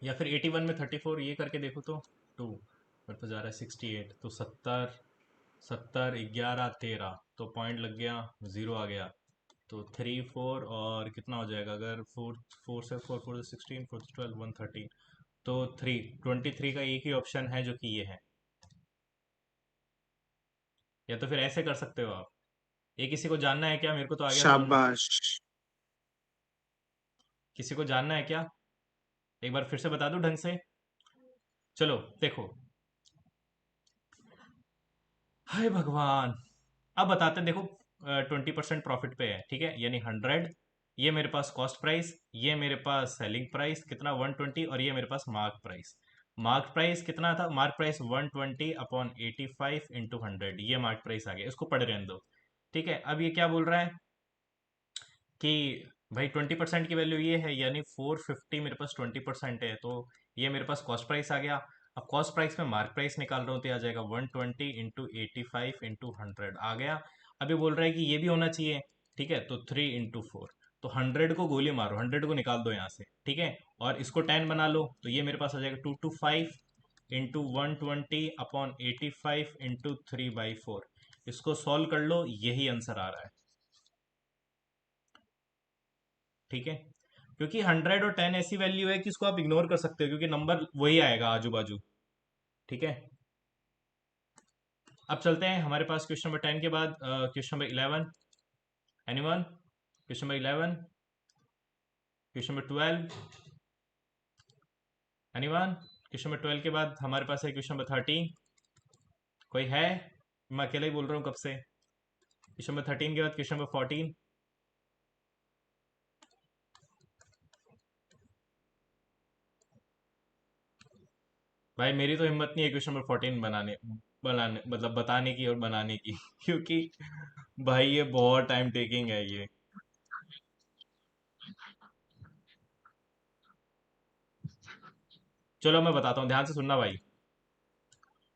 या फिर 81 में 34 ये करके देखो तो। टू मेरे पास जा रहा है 68, तो 70, 70, 11, 13, तो पॉइंट लग गया, जीरो आ गया। तो 3, 4 और कितना हो जाएगा? अगर 4, 4 से 4, 4 से 16, 4 से 12, 113, तो 23 का एक ही ऑप्शन है जो कि ये है। या तो फिर ऐसे कर सकते हो आप। ये किसी को जानना है क्या? मेरे को तो आ गया समझ। शाबाश। किसी को जानना है क्या? एक बार फिर से बता दूं ढंग से। चलो देखो, हाय भगवान, अब बताते हैं। देखो, 20% प्रॉफिट पे है, ठीक है, यानी 100। ये मेरे पास कॉस्ट प्राइस, ये मेरे पास सेलिंग प्राइस कितना 120, और ये मेरे पास मार्क प्राइस। मार्क प्राइस कितना था? मार्क प्राइस 120 अपॉन 85 इंटू 100, ये मार्क प्राइस आ गया। इसको पढ़ रहने दो, ठीक है। अब ये क्या बोल रहा है कि भाई 20% की वैल्यू ये है, यानी 450 मेरे पास 20% है, तो ये मेरे पास कॉस्ट प्राइस आ गया। अब कॉस्ट प्राइस में मार्क प्राइस निकाल रहा हूँ तो ये आ जाएगा 120 इंटू 85 इंटू 100 आ गया। अभी बोल रहा है कि ये भी होना चाहिए, ठीक है, तो 3 इंटू 4, तो 100 को गोली मारो, 100 को निकाल दो यहाँ से, ठीक है, और इसको 10 बना लो, तो ये मेरे पास आ जाएगा 225 इंटू 120 अपॉन 85 इंटू 3/4। इसको सॉल्व कर लो, यही आंसर आ रहा है, ठीक है। क्योंकि 100 और 10 ऐसी वैल्यू है कि इसको आप इग्नोर कर सकते हो, क्योंकि नंबर वही आएगा आजू बाजू, ठीक है। अब चलते हैं हमारे पास क्वेश्चन नंबर 10 के बाद question number 11। Anyone? Question number 11, question number 12, anyone? Question number 12 के बाद हमारे पास है क्वेश्चन नंबर 13। कोई है? मैं अकेला ही बोल रहा हूँ कब से। क्वेश्चन नंबर 13 के बाद क्वेश्चन नंबर 14। भाई मेरी तो हिम्मत नहीं है क्वेश्चन नंबर 14 बनाने मतलब बताने की और बनाने की क्योंकि भाई ये बहुत टाइम टेकिंग है ये। चलो मैं बताता हूँ, ध्यान से सुनना भाई,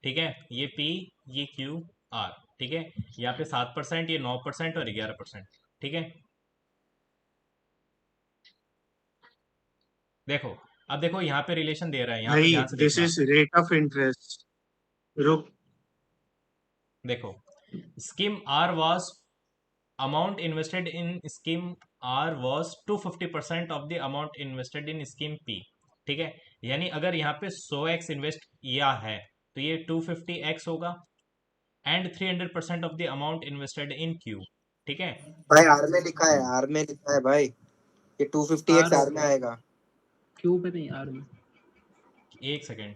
ठीक है। ये पी, ये क्यू, आर, ठीक है। यहाँ पे 7%, ये 9% और 11%, ठीक है। देखो, अब देखो यहाँ पे रिलेशन दे रहा है, यहाँ पे भाई ध्यान से दिस देखना। Is rate of interest. रुक। देखो, scheme R was, amount invested in scheme R was 250% of the amount invested in scheme P. ठीक है, यानी अगर यहाँ पे 100x इन्वेस्ट किया है तो ये 250x होगा, and 300% of the amount invested in Q. ठीक है, भाई आर में लिखा है, आर में लिखा है भाई, ये 250x आर आर में आएगा। क्यू पे नहीं, आर में। एक second,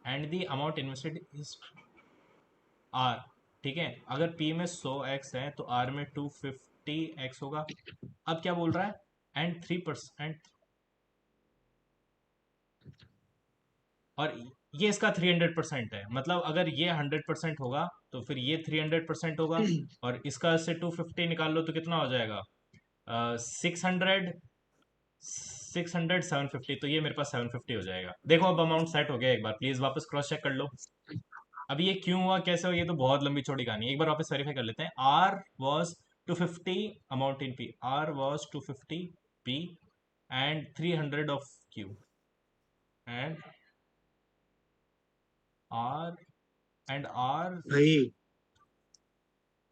and the amount invested is R. ठीक है, अगर पी में 100x है तो आर में 250x होगा। अब क्या बोल रहा है, एंड 3%, और ये इसका 300% है, मतलब अगर ये 100% होगा तो फिर ये 300% होगा, और इसका से 250 निकाल लो तो कितना हो जाएगा, 600, 750, तो ये मेरे पास 750 हो जाएगा। देखो अब अमाउंट सेट हो गया, एक बार प्लीज वापस क्रॉस चेक कर लो। अब ये क्यों हुआ, कैसे हुआ, ये तो बहुत लंबी चौड़ी कहानी है, एक बार वापस वेरीफाई कर लेते हैं। R was 250 amount in P, R was 250 P and 300 of Q, and R R भाई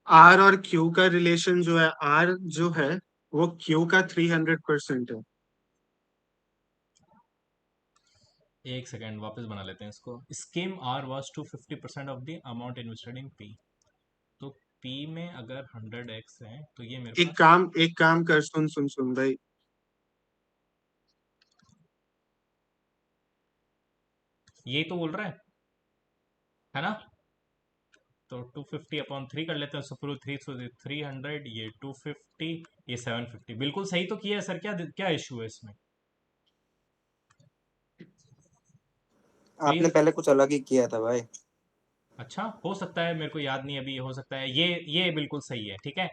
आर और क्यू का रिलेशन जो है, आर जो है वो क्यू का 300% है। एक सेकेंड वापस बना लेते हैं इसको। Scheme R was 250% of the amount invested in P, तो पी में अगर 100x है तो ये मेरे पास, एक काम कर, सुन सुन सुन भाई, यही तो बोल रहा है ना? तो 250 अपॉन 3 कर लेते हैं, सो 300, ये 250, ये 750, बिल्कुल सही तो किया है सर। क्या क्या इशू है इसमें? आपने प्लीज। पहले कुछ अलग ही किया था भाई। अच्छा, हो सकता है, मेरे को याद नहीं अभी, हो सकता है ये बिल्कुल सही है। ठीक है,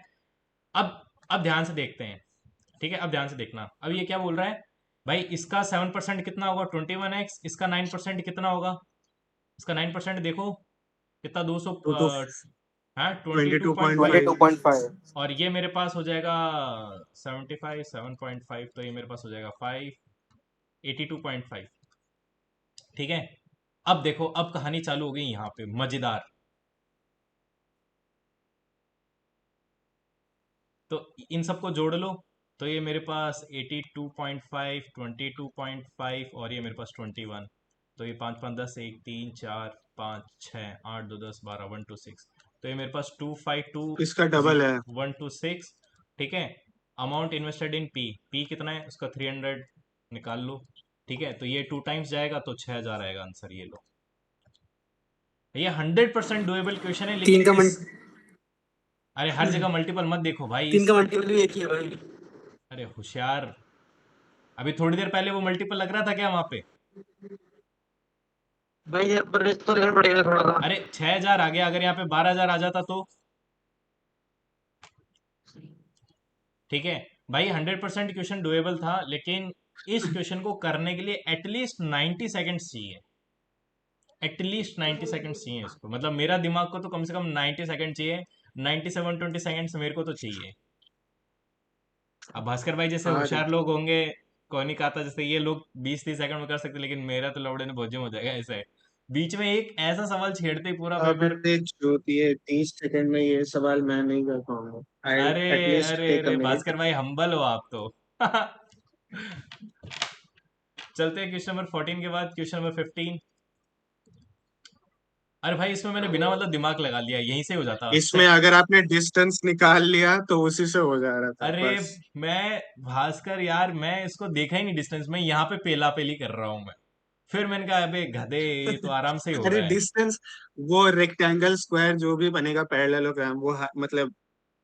अब अब ध्यान से देखते हैं। ठीक है, अब ध्यान से देखना, अब ये क्या बोल रहा है भाई, इसका 7% कितना होगा, 21x, इसका 9% कितना होगा, इसका 9% देखो कितना, 200, तो हाँ, 22.5, 22.5। और ये मेरे पास हो जाएगा 75, 7.5, तो ये मेरे पास हो जाएगा 82.5। ठीक है, अब देखो, अब कहानी चालू हो गई यहाँ पे मजेदार। तो इन सबको जोड़ लो, तो ये मेरे पास 82.5, 22.5, और ये मेरे पास 21, तो ये 5 5 10, 1 3 4 5 6 8 2 10 12 126, तो ये मेरे पास 252, इसका डबल है। 126। ठीक है, amount invested in P, P कितना है उसका 300 निकाल लो। ठीक है, तो ये 2 टाइम्स जाएगा तो 6000 आएगा आंसर, ये लो। ये 100% डुएबल क्वेश्चन है, तीन लेकिन का इस, अरे हर जगह मल्टीपल मत देखो भाई, तीन का मल्टीपल भी एक ही है भाई। अरे होशियार, अभी थोड़ी देर पहले वो मल्टीपल लग रहा था क्या वहां पे? भाई ये पर तो लेना पड़ेगा थोड़ा सा। अरे 6000 आ गया, अगर यहाँ पे 12000 आ जाता तो? ठीक है भाई, 100% क्वेश्चन डुएबल था, लेकिन इस क्वेश्चन को करने के लिए एटलीस्ट 90 सेकेंड्स चाहिए, एटलीस्ट 90 सेकेंड्स चाहिए इसको, मतलब मेरा दिमाग को तो कम से कम 90 सेकेंड चाहिए, 97 20 सेकेंड्स मेरे को तो चाहिए। अब भास्कर भाई जैसे अरे होशियार लोग होंगे, कोई नहीं कहता, जैसे ये लोग 20 30 सेकंड में कर सकते, लेकिन मेरा तो लौड़े ने भोजन हो जाएगा ऐसे, बीच में एक ऐसा सवाल छेड़ते ही पूरा अब पेपर। देख ज्योति, ये 30 सेकंड में ये सवाल मैं नहीं कर पाऊंगा। आई अरे एटलीस्ट अरे टेक अ अरे मिनट। भास्कर भाई, हम्बल हो आप तो। चलते हैं क्वेश्चन नंबर 14 के बाद क्वेश्चन नंबर 15। अरे भाई, इसमें मैंने बिना मतलब दिमाग लगा लिया, यहीं से हो जाता इसमें अगर आपने डिस्टेंस निकाल लिया तो उसी से हो जा रहा था अरे बस। मैं, भास्कर यार, मैं इसको देखा ही नहीं डिस्टेंस में, यहाँ पे पेला पेली कर रहा हूँ मैं, फिर मैंने कहा अबे गधे, ये तो आराम से ही हो अरे रहा है। डिस्टेंस, वो रेक्टेंगल स्क्वायर जो भी बनेगा पैरेललोग्राम, वो मतलब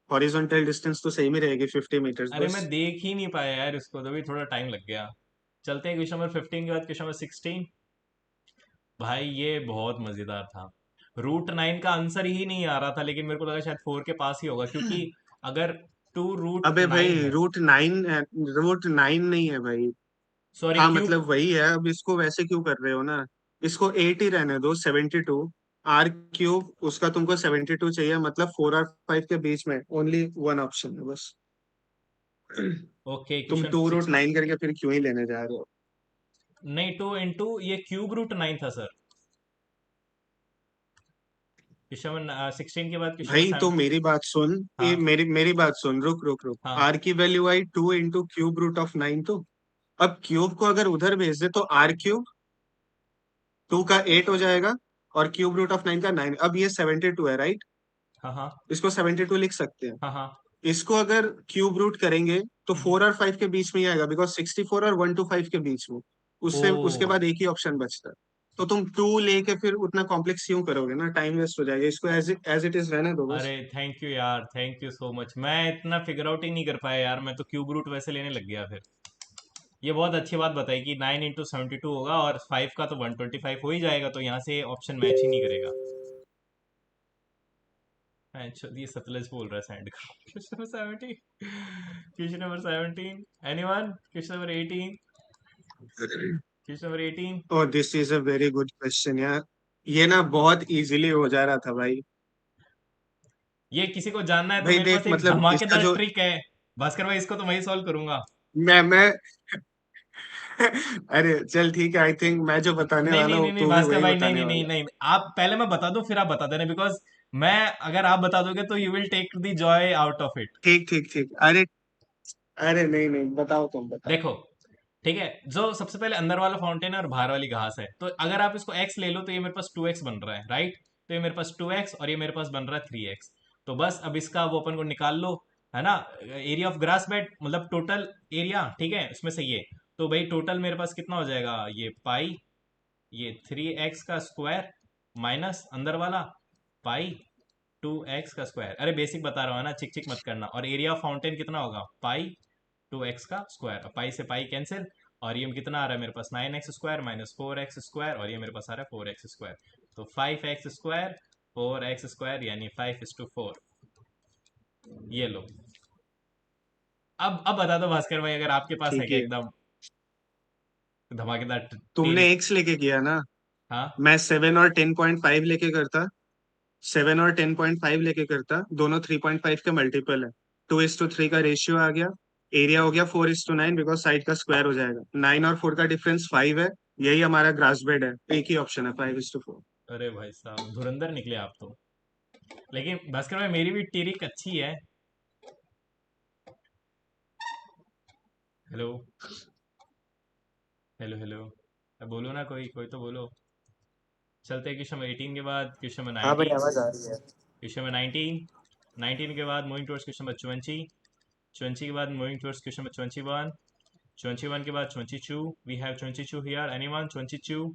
हॉरिजॉन्टल डिस्टेंस तो सही में रहेगी 50 मीटर्स अरे मैं बस। देख ही नहीं पाया यार इसको, तो भी थोड़ा टाइम लग गया। चलते हैं क्वेश्चन नंबर 15 के बाद क्वेश्चन नंबर 16। भाई ये बहुत मजेदार था, रूट 9 का आंसर ही नहीं आ रहा था, लेकिन मेरे को लगा शायद 4 के पास ही होगा, क्योंकि अगर टू रूट अबे भाई नाइन है, रूट 9, रूट 9 नहीं है भाई। सॉरी हाँ क्यूब, मतलब वही है, अब इसको वैसे क्यों कर रहे हो ना। इसको 8 ही रहने दो, 72। आर क्यूब उसका तुमको 72 चाहिए, मतलब 4 और 5 के बीच में ओनली वन ऑप्शन है बस। ओके तुम क्वेश्चन टू रूट 6। नाइन करके फिर क्यों ही लेने जा रहे हो। नहीं, 2 इंटू ये क्यूब रूट 9 था सर। क्वेश्चन नंबर 16 के बाद क्वेश्चन भाई नंबर तो 17। मेरी बात सुन, ये हाँ मेरी बात सुन, रुक रुक रुक। हाँ आर की वैल्यू आई 2 इंटू क्यूब रूट ऑफ 9, तो अब क्यूब को अगर उधर भेज दे तो आर क्यूब 2 का 8 हो जाएगा और क्यूब रूट ऑफ 9 का 9। अब ये 72 है, राइट? हाँ हाँ इसको 72 लिख सकते हैं। हाँ हाँ। इसको अगर क्यूब रूट करेंगे तो हम्म। 4 और 5 के बीच में ही आएगा, बिकॉज 64 और 1 to 5 के बीच में। ओ उससे उसके बाद एक ही ऑप्शन बचता है। तो तुम 2 लेके फिर उतना कॉम्प्लेक्स क्यों करोगे ना, टाइम वेस्ट हो जाएगा। इसको एज इट इज रहने दो बस। अरे थैंक यू यार, थैंक यू सो मच। मैं इतना फिगर आउट ही नहीं कर पाया यार, मैं तो क्यूब रूट वैसे लेने लग गया फिर। ये बहुत अच्छी बात बताई कि 9 into 72 होगा और 5 का तो 125 हो ही जाएगा, तो यहाँ से ऑप्शन मैच ही नहीं करेगा। अच्छा ये सतलज बोल रहा है सैंड का। Question number 17, question number 17, anyone? Question number 18, question number 18। और this is a very good question यार। ये ना बहुत इजीली हो जा रहा था भाई। ये किसी को जानना है तो भाई मेरे देख पास एक मतलब इसका धमाकेदार जो ट्रिक है भास्कर भाई, इसको तो मैं ही सॉल्व करूंगा। मैं अरे चल ठीक है, आई थिंक मैं जो बताने नहीं वाला नहीं हूँ नहीं नहीं तू भी भास्कर वही भाई, नहीं बताने नहीं नहीं वाला नहीं, आप पहले मैं बता दूं फिर आप बता देना, बिकॉज मैं, अगर आप बता दोगे तो you will take the joy out of it. है। ठीक ठीक ठीक। अरे अरे नहीं नहीं, बताओ तुम बताओ। देखो, ठीक है, जो सबसे पहले अंदर वाला फाउंटेन है और बाहर वाली घास है, तो अगर आप इसको x ले लो तो ये मेरे पास 2x बन रहा है, राइट? तो ये मेरे पास 2x और ये मेरे पास बन रहा है 3x। तो बस अब इसका वो अपन को निकाल लो, है ना? एरिया ऑफ ग्रास बेड मतलब टोटल एरिया, ठीक है, उसमें से ये, तो भाई टोटल मेरे पास कितना हो जाएगा, ये पाई, ये 3x का स्क्वायर माइनस अंदर वाला पाई 2x का स्क्वायर। अरे बेसिक बता रहा हूँ ना, चिक चिक मत करना। और एरिया ऑफ फाउंटेन कितना होगा, पाई 2x का स्क्वायर, पाई से पाई कैंसिल, और ये कितना आ रहा है मेरे पास, 9x square minus 4x square, और ये मेरे पास आ रहा है 4x स्क्वायर। तो 5x स्क्वायर 4x स्क्वायर यानी 5:4। ये लो। अब बता दो भास्कर भाई, अगर आपके पास है ठीक क्या है, एकदम धमाकेदार तुमने टेल। एक्स लेके किया ना, हाँ मैं 7 और 10.5 लेके करता। 7 और 10.5 लेके करता, दोनों 3.5 के मल्टीपल है। 2:3 का रेशियो आ गया। एरिया हो गया 4:9, बिकॉज साइड का स्क्वायर हो जाएगा। 9 और 4 का डिफरेंस 5 है। यही हमारा ग्रास बेड है, एक ही ऑप्शन है 5:4। अरे भाई साहब धुरंधर निकले आप तो। लेकिन भास्कर भाई मेरी भी ट्रिक अच्छी है। हेलो हेलो हेलो, अब बोलो ना, कोई कोई तो बोलो। चलते हैं क्वेश्चन नंबर 18 के बाद क्वेश्चन नंबर हाँ भाई 19। आवाज आ रही है। क्वेश्चन नंबर 19, 19 के बाद मूविंग टुवर्ड्स क्वेश्चन नंबर 20, 20 के बाद मूविंग टुवर्ड्स क्वेश्चन नंबर 21, 21 के बाद 22। We have 22 here, anyone? 22,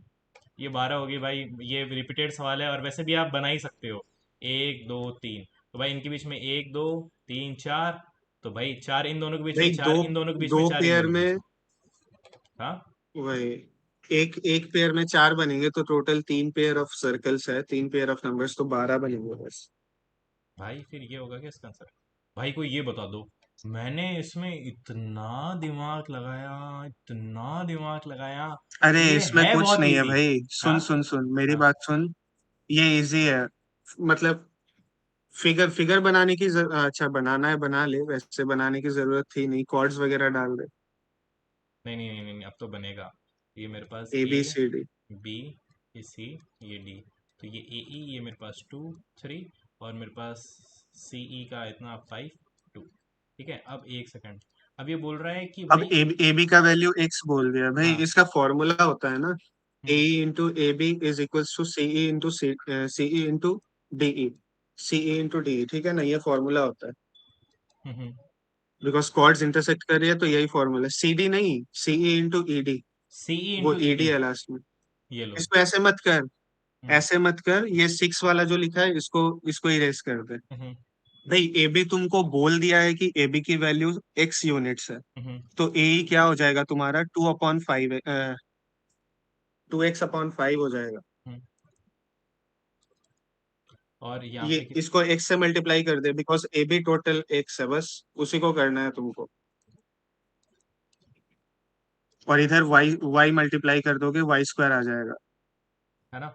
ये 12 होगी भाई। ये रिपीटेड सवाल है और वैसे भी आप बना ही सकते हो, एक दो तीन, तो भाई इनके बीच में एक दो तीन चार, तो भाई चार इन दोनों के बीच में, भाई चार इन दोनों के बीच में, दो चार इन पेयर दोनों के बीच में, में। हाँ वही एक एक पेयर में 4 बनेंगे तो टोटल 3 पेयर ऑफ सर्कल्स है, 3 पेयर ऑफ नंबर्स, तो 12 बनेंगे बस। भाई, फिर ये होगा क्या इसका आंसर? भाई कोई ये बता दो, मैंने इसमें इतना दिमाग लगाया, इतना दिमाग लगाया, अरे ये इसमें है कुछ बहुत नहीं है इजी। भाई, हाँ सुन सुन सुन मेरी हाँ। बात सुन। ये इजी है, मतलब फिगर फिगर बनाने की अच्छा बनाना है बना ले, वैसे बनाने की जरूरत थी नहीं, कॉर्ड्स वगैरह डाल दे। नहीं नहीं नहीं नहीं, अब तो बनेगा। ये मेरे पास ए ए, बी सी डी। बी, ये सी, ये डी, तो ये ए ई, ये मेरे पास 2 3, और मेरे पास सी ई का इतना 5 2। ठीक है, अब एक सेकंड, अब ये बोल रहा है कि अब भाई, ए बी का वैल्यू एक्स बोल दिया भाई, हाँ, इसका फॉर्मूला होता है ना, A hmm into A B is equals to C E into C E into D E, C E into D E, ठीक है ना, ये फॉर्मूला होता है। हम्म, बिकॉज कॉर्ड्स इंटरसेक्ट कर रही है तो यही फॉर्मूला, सी डी नहीं, सी ई इंटू ई डी। सी ई वो इंटू ई ई डी डी, है लास्ट में। ये लो। इसको ऐसे मत कर, हम्म ऐसे मत कर, ये 6 वाला जो लिखा है इसको इसको इरेज कर दे। हम्म भाई ए बी तुमको बोल दिया है कि ए बी की वैल्यू एक्स यूनिट्स है, हम्म तो ए क्या हो जाएगा तुम्हारा 2/5, 2x/5 हो जाएगा। हम्म। और यहाँ ये पे इसको x से मल्टीप्लाई कर दे, because A B total x है, बस उसी को करना है तुमको। और इधर y मल्टीप्लाई कर दोगे, y² आ जाएगा। है ना,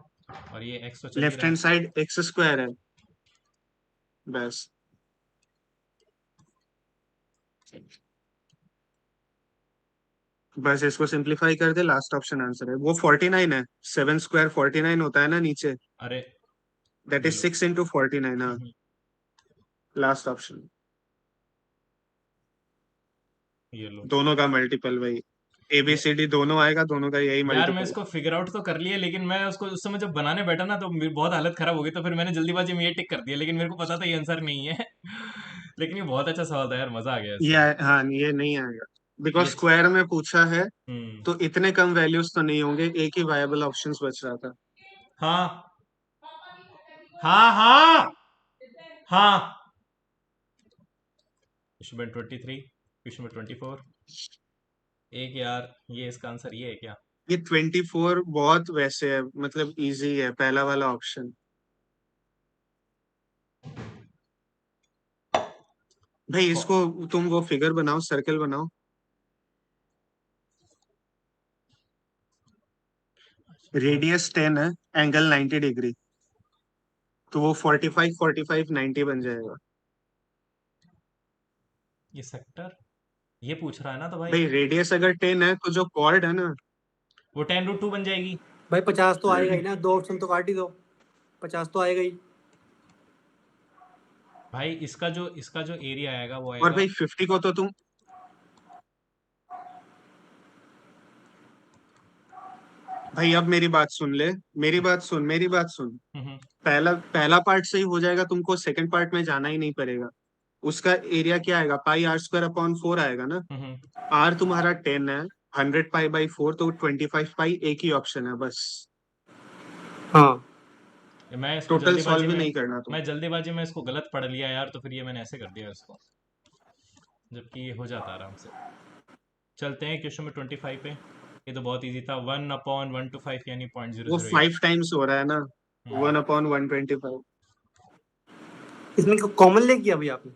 और ये एक्स तो चल ही लेफ्ट रहा हैंड है। साइड x² है, बस। बस इसको सिंप्लीफाई कर दे, लास्ट ऑप्शन आंसर है वो 49 है। 7² 49 होता है ना नीचे। अरे दैट ये इज लो 6 into 49. हाँ, हम्म, लास्ट ऑप्शन ये लो दोनों का मल्टीपल भाई, ये- ABCD दोनों आएगा, दोनों का यही यार मैं मल्टीपल। इसको फिगर आउट तो कर लिया, लेकिन मैं उसको उस समय जब बनाने बैठा ना तो मेरी बहुत हालत खराब हो गई, तो फिर मैंने जल्दीबाजी में ये टिक कर दिया, लेकिन मेरे को पता था ये आंसर नहीं है। लेकिन ये बहुत अच्छा सवाल था यार, मजा आ गया ये इसमें। हाँ, ये नहीं आएगा बिकॉज ये स्क्वायर में पूछा है, हम्म। तो इतने कम वैल्यूज तो नहीं होंगे, एक ही वायबल ऑप्शंस बच रहा था। हाँ हाँ हाँ हाँ। Question number 23, question number 24। एक यार, ये इसका आंसर ये है क्या? ये 24 बहुत वैसे है, मतलब इजी है, पहला वाला ऑप्शन। भाई इसको तुम वो फिगर बनाओ, सर्कल बनाओ। रेडियस 10 है, एंगल 90 डिग्री, तो वो 45 45 90 बन जाएगा। ये सेक्टर, ये पूछ रहा है ना तो भाई भाई रेडियस अगर 10 है तो जो कॉर्ड है ना, वो 10√2 बन जाएगी। भाई 50 तो आएगा ही ना, 2 ऑप्शन तो काट ही दो, 50 तो आएगा ही। भाई इसका जो एरिया आएगा वो और आएगा। भाई 50 को तो तुम, भाई अब मेरी बात सुन ले, मेरी बात सुन। हम्म पहला पहला पार्ट से ही हो जाएगा, तुमको सेकंड पार्ट में जाना ही नहीं पड़ेगा। उसका एरिया क्या आएगा, πr² / 4 आएगा ना। हम्म। आर तुम्हारा 10 है, 100π/4, तो 25π एक ही ऑप्शन है बस। हाँ मैं इसको टोटल जल्दीबाजी सॉल्व भी में नहीं करना तुम। मैं जल्दीबाजी में इसको गलत पढ़ लिया यार, तो फिर ये मैंने ऐसे कर दिया इसको, जबकि ये हो जाता आराम से। चलते हैं क्वेश्चन नंबर 25 पे। ये तो बहुत इजी था, 1/125 यानी पॉइंट जीरो वो जीरो एट 5 टाइम्स हो रहा है ना, 1/125। इसमें कॉमन ले किया भाई आपने?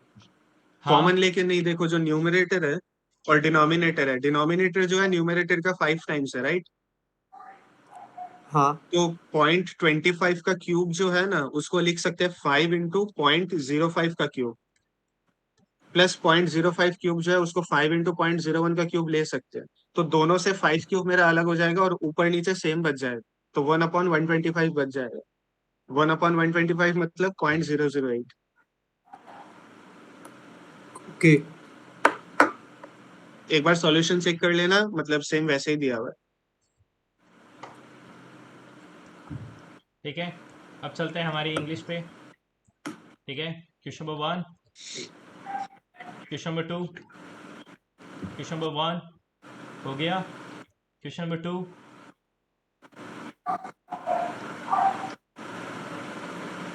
कॉमन हाँ। लेके नहीं, देखो जो न्यूमरेटर है और डिनोमिनेटर है, डिनोमिनेटर जो है न्यूमरेटर का 5 टाइम्स है, राइट। हाँ तो 0.25 का क्यूब जो है ना, उसको लिख सकते हैं 5 into 0.05 का क्यूब, प्लस 0.05 क्यूब जो है उसको 5 into 0.01 का क्यूब ले सकते हैं। तो दोनों से 5 क्यूब मेरा अलग हो जाएगा और ऊपर नीचे सेम बच जाएगा, तो 1/125 बच जाएगा। 1/125 मतलब 0.008। ओके। एक बार सॉल्यूशन चेक कर लेना, मतलब सेम वैसे ही दिया हुआ है। ठीक है, अब चलते हैं हमारी इंग्लिश पे। ठीक है, question number 1, question number 2, question number 1 हो गया। क्वेश्चन नंबर 2,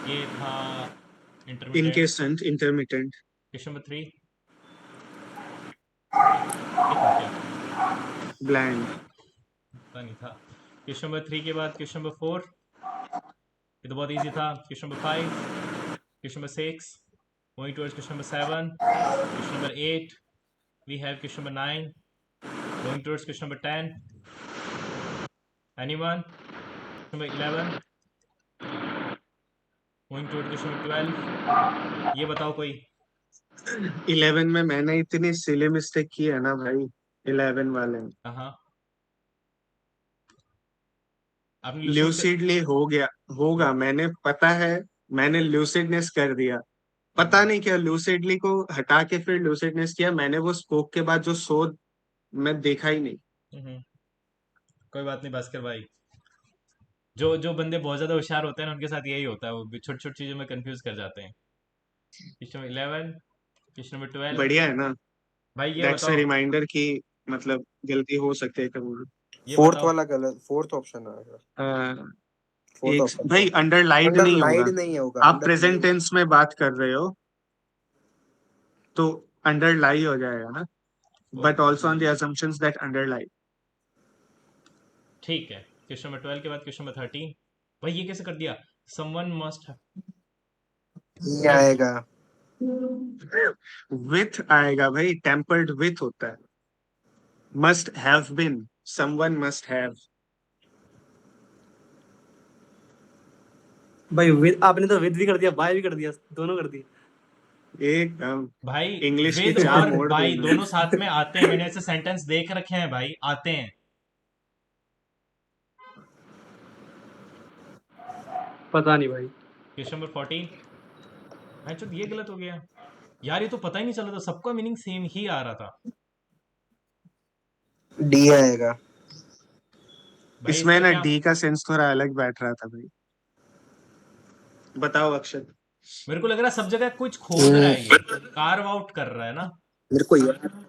ये था इंटरमीडिएट। इनकेसेंट, इंटरमिटेंट। क्वेश्चन नंबर 3, ये था क्या? ब्लैंड। पता नहीं था। क्वेश्चन नंबर 3 के बाद क्वेश्चन नंबर 4, ये तो बहुत इजी था। Question number 5, question number 6, going towards question number 7, question number 8, we have question number 9, going towards question number 10, anyone? Question number 11, going towards question number 12, ये बताओ कोई। 11 में मैंने इतनी सिली मिस्टेक की है ना भाई, 11 वाले में। हाँ, आपने लूसेंट से। ल्यूसिडली हो गया, होगा, मैंने पता है, मैंने ल्यूसिडनेस कर दिया। पता हम्म, नहीं क्या लूसिडली को हटा के फिर लूसिडनेस किया मैंने, वो स्पोक के बाद जो शोध मैं देखा ही नहीं। हम्म, कोई बात नहीं भास्कर भाई, जो जो बंदे बहुत ज्यादा होशियार होते हैं ना, उनके साथ यही होता है, वो छोटी छोटी चीजों में कंफ्यूज कर जाते हैं। Question number 11, question number 12। बढ़िया है ना, भाई ये दैट्स अ बताओ, रिमाइंडर कि मतलब गलती हो सकती है कभी भी। ये फोर्थ बताओ। वाला गलत, फोर्थ ऑप्शन आएगा। हाँ, फोर्थ एक ऑप्शन, भाई फोर्थ। अंडरलाइंड नहीं अंडरलाइड होगा। नहीं होगा, आप प्रेजेंट अंडरलाइड। टेंस में बात कर रहे हो तो अंडरलाई हो जाएगा ना, but also on the okay, assumptions that अंडरलाई। ठीक है। क्वेश्चन नंबर 12 के बाद क्वेश्चन नंबर 13। भाई ये कैसे कर दिया? समवन मस्ट ये हैव। आएगा। विथ आएगा भाई, टेम्पर्ड विथ होता है। Must have been, someone must have. भाई विद, आपने तो विद भी कर दिया, बाय भी कर दिया, दोनों कर दिए। एकदम भाई इंग्लिश के विद चार और मोड़ बाई देना। दोनों साथ में आते हैं, मैंने ऐसे सेंटेंस देख रखे हैं भाई, आते हैं। पता नहीं भाई। Question number 14। अच्छा ये गलत हो गया यार, ये तो पता ही नहीं चला था, सबका मीनिंग सेम ही आ रहा था डी आएगा। भाई। इसमें इसका ना क्या? डी का सेंस थोड़ा अलग बैठ रहा था भाई। बताओ अक्षत। मेरे को लग रहा है सब जगह कुछ खोद रहा है, ये मेरे कार्व आउट कर रहा है ना। को यार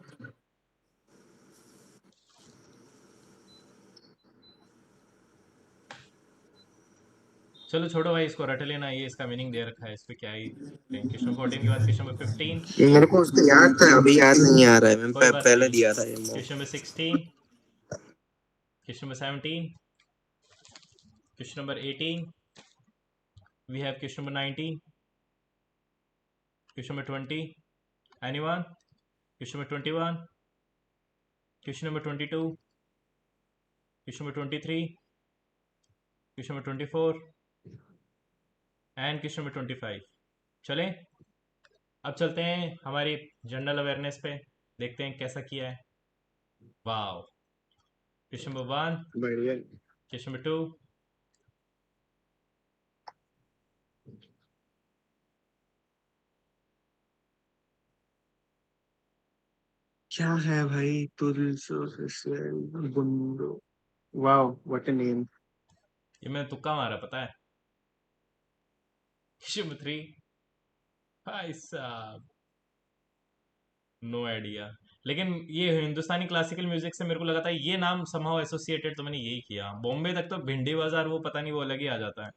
चलो छोड़ो भाई, इसको रट लेना, ये इसका मीनिंग दे रखा है, इस पे क्या ही। क्वेश्चन 14 के बाद क्वेश्चन नंबर 15। मेरे को उसका याद था, अभी याद नहीं आ रहा है। मैं कोई बात पहले नहीं। दिया था ये question number 16, question number 17, question number 18, we have question number 19, question number 20, anyone? Question number 21, question number 22, question number 23, question number 24 and question number 25। चलें, अब चलते हैं हमारी जनरल अवेयरनेस पे, देखते हैं कैसा किया है। वाओ। क्वेश्चन नंबर 1, बढ़िया। क्वेश्चन नंबर 2, क्या है भाई? बुंदो। Wow what a name. ये मैंने तुक्का मारा, पता है। क्वेश्चन नंबर 3, भाई साहब नो आइडिया। लेकिन ये हिंदुस्तानी क्लासिकल म्यूजिक से मेरे को लगा था ये नाम समहाउ एसोसिएटेड, तो मैंने यही किया। बॉम्बे तक तो भिंडी बाजार, वो पता नहीं, वो अलग ही आ जाता है,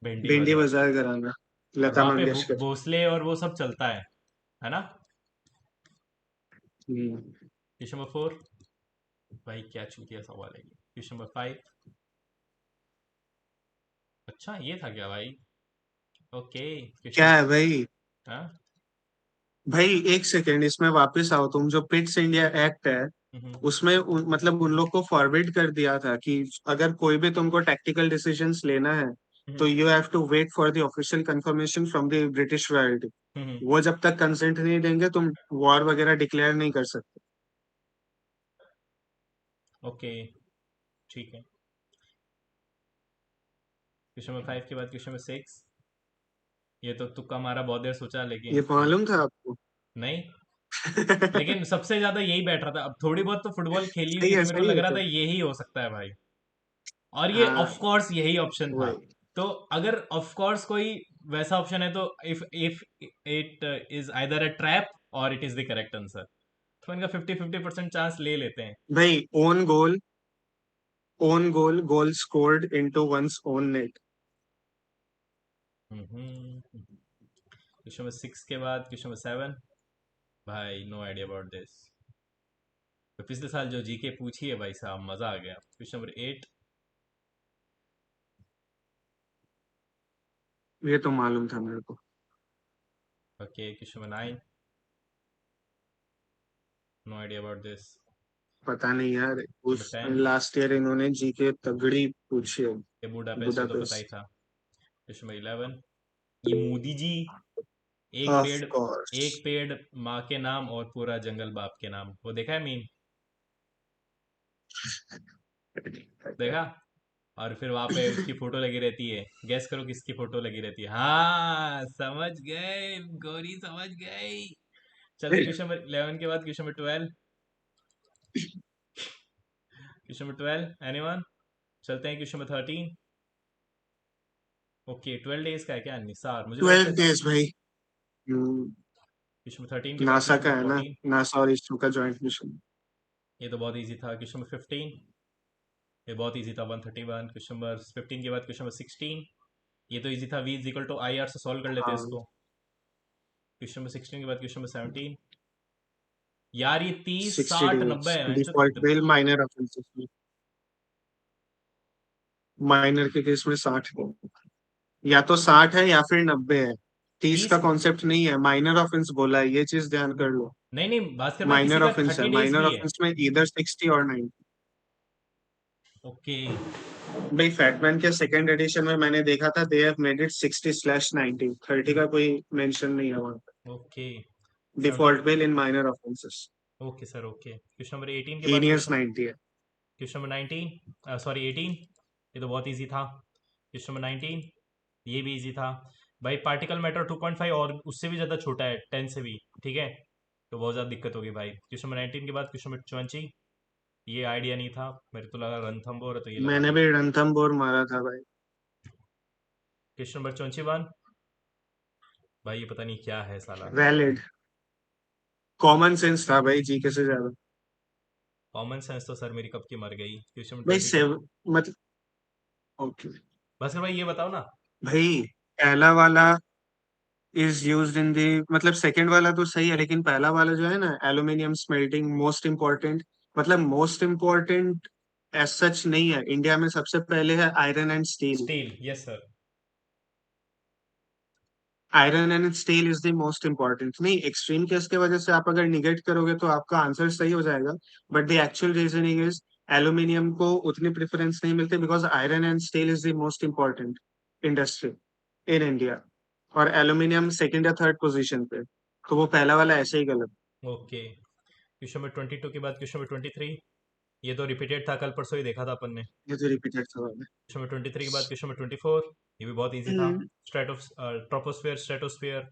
भिंडी भिंडी बाजार। बाजार कराना। और लता वहां पे मंगेशकर। भोसले और वो सब चलता है ना। हम्म। क्वेश्चन नंबर 4, भाई क्या चूतिया सवाल है ये। क्वेश्चन नंबर 5, अच्छा ये था क्या भाई। ओके क्या क्वेश्चन। है भाई? हाँ। भाई एक सेकेंड, इसमें वापस आओ तुम। जो पिट्स इंडिया एक्ट है हम्म, उसमें मतलब उन लोग को फॉरवर्ड कर दिया था कि अगर कोई भी तुमको टैक्टिकल डिसीजंस लेना है तो hmm, you have to wait for the official confirmation from the British royalty. Hmm, वो जब तक कंसेंट नहीं देंगे तुम वॉर वगैरह डिक्लेयर नहीं कर सकते। ओके ठीक है। क्वेश्चन नंबर 5 के बाद क्वेश्चन नंबर 6, ये तो तुक्का मारा, बहुत देर सोचा लेकिन ये मालूम था आपको? नहीं। लेकिन सबसे ज्यादा यही बैठ रहा था, अब थोड़ी बहुत तो फुटबॉल खेली हुई सही थी है, तो मेरे को सही लग है रहा था तो। यही हो सकता है भाई। और ये ऑफ हाँ कोर्स यही ऑप्शन था। वही। तो अगर ऑफ कोर्स कोई वैसा ऑप्शन है, तो if it is either a trap और it is the correct answer, तो इनका 50-50% चांस ले लेते हैं। भाई own goal, goal scored into one's own net. Question number 6 के बाद क्वेश्चन नंबर 7, भाई नो आइडिया अबाउट दिस। तो पिछले साल जो जीके पूछी है भाई साहब, मजा आ गया। क्वेश्चन नंबर 8, ये तो मालूम था मेरे को। Okay. Question number 9, no idea about this. पता नहीं यार। क्वेश्चन उस नंबर 10, लास्ट ईयर इन्होंने जीके तगड़ी पूछी है। ये बुडापेस्ट, ये तो पता ही बुदापेस्ट। था। क्वेश्चन नंबर 11, ये मोदी जी, एक ऑफ पेड़, कोर्स। एक पेड़ माँ के नाम और पूरा जंगल बाप के नाम, वो देखा है मीम? देखा? और फिर वहां पे उसकी फोटो लगी रहती है, गैस करो किसकी फोटो लगी रहती है। हाँ समझ गए, गौरी समझ गई। चलते क्वेश्चन नंबर 11 के बाद question number 12। Question number 12 anyone? चलते हैं क्वेश्चन नंबर 13। ओके 12 डेज का है क्या निसार, मुझे लगा 12 शायद। डेज भाई। क्वेश्चन नंबर 13 के बाद नासा क्वेश्चन का नंबर है ना। 14, नासा और इसरो का जॉइंट मिशन। ये तो बहुत इजी था। क्वेश्चन नंबर 15, ये बहुत इजी था, 131। क्वेश्चन नंबर 15 के बाद क्वेश्चन नंबर 16, ये तो इजी था, v is equal to I R से सॉल्व कर लेते हैं हाँ। इसको। क्वेश्चन नंबर 16 के बाद क्वेश्चन नंबर 17, यार ये 30 60 60 90 डेज है जो। डिफॉल्ट बेल माइनर ऑफेंसेस में। माइनर के केस में 60 है। या तो 60 है या फिर 90 है। 30 का 30, कॉन्सेप्ट नहीं है, माइनर ऑफेंस बोला है, ये चीज ध्यान कर लो। नहीं नहीं भास्कर भाई, किसी माइनर का ऑफेंस है, 30 डेज माइनर भी है। ऑफेंस में इधर 60 और 90। ओके भाई फैटमैन के सेकंड एडिशन में मैंने देखा था दे हैव मेड इट 60/90, 30 का कोई मेंशन नहीं है वहां पर। Okay. Default 17, bail in minor offences. Okay sir okay. Question number 18 के बाद हीनियस क्वेश्चन, 90 है। क्वेश्चन नंबर 19, सॉरी 18, ये तो बहुत इजी था। क्वेश्चन नंबर 19, ये भी इजी था भाई। पार्टिकल मैटर 2.5 और उससे भी ज़्यादा छोटा है, 10 से भी, ठीक है। तो बहुत ज़्यादा दिक्कत होगी भाई। क्वेश्चन नंबर 19 के बाद क्वेश्चन नंबर 24, ये आइडिया नहीं था मेरे, तो लगा रणथंभौर है तो ये लगा मैंने दिया। भी रणथंभौर मारा था भाई। क्वेश्चन नंबर 24 भाई, ये पता नहीं क्या है साला। वैलिड, कॉमन सेंस था भाई जीके से ज्यादा। कॉमन सेंस तो सर मेरी कब की मर गई। क्वेश्चन नंबर भाई 22, मतलब ओके बस भाई ये बताओ ना। भाई, पहला वाला इज यूज्ड इन दी, मतलब सेकंड वाला तो सही है, लेकिन पहला वाला जो है ना, एल्यूमिनियम स्मेल्टिंग मोस्ट इम्पोर्टेंट, मतलब मोस्ट इम्पोर्टेंट एज सच नहीं है। इंडिया में सबसे पहले है iron and steel. Steel, yes sir. Iron and steel is the most important. नहीं, एक्सट्रीम केस की वजह से आप अगर निगेट करोगे तो आपका आंसर सही हो जाएगा, but the actual reasoning is aluminium को उतनी प्रेफरेंस नहीं मिलती because iron and steel is the most important industry in India, और एल्यूमिनियम सेकंड या थर्ड पोजीशन पे। तो वो पहला वाला ऐसे ही गलत। ओके, क्वेश्चन नंबर 22 के बाद क्वेश्चन नंबर 23, ये तो रिपीटेड था, कल परसों ही देखा था अपन ने। ये तो रिपीटेड सवाल है। क्वेश्चन नंबर 23 के बाद क्वेश्चन नंबर 24, ये भी बहुत इजी था। स्ट्रेटोस ट्रोपोस्फेयर स्ट्रेटोस्फेयर,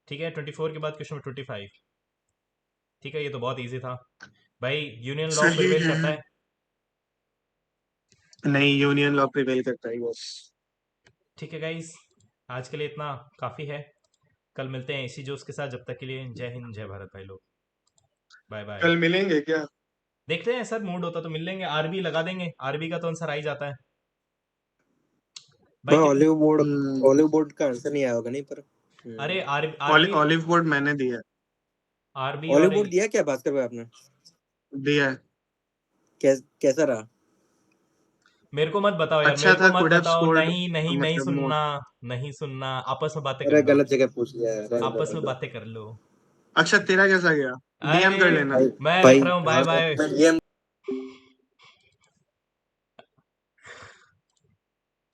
ठीक है। 24 के बाद क्वेश्चन नंबर 25, ठीक है, ये तो बहुत इजी था भाई। यूनियन लॉ सही प्रिवेल है। करता है। नहीं, यूनियन लॉ प्रिवेल करता है बस। ठीक है गाइस, आज के लिए इतना काफ़ी है। कल मिलते हैं इसी जोश के साथ, जब तक के लिए जय हिंद जय भारत भाई लोग। Bye bye. कल मिलेंगे क्या? देखते हैं सर, मूड होता तो मिल लेंगे, आरबी लगा देंगे, आरबी का तो आंसर आ ही जाता है भाई। भाई कितने? ऑलिव बोर्ड का आंसर नहीं आया होगा नहीं पर। अरे आरबी, ऑलिव बोर्ड मैंने दिया आरबी ऑलिव और बोर्ड दिया क्या भास्कर भाई आपने? दिया है। कैसा रहा? मेरे को मत बताओ यार, अच्छा मेरे को था, मत कुड हैव बताओ। स्कोर्ड, नहीं नहीं नहीं मतलब मोर। सुनना, नहीं सुनना। आपस में बातें कर अरे लो, गलत जगह पूछ लिया है, रहने दो, आपस रहने में दो। बातें कर लो। अच्छा, तेरा कैसा गया? डीएम अरे कर लेना। भाई मैं भाई रख रहा हूँ, बाय बाय। ये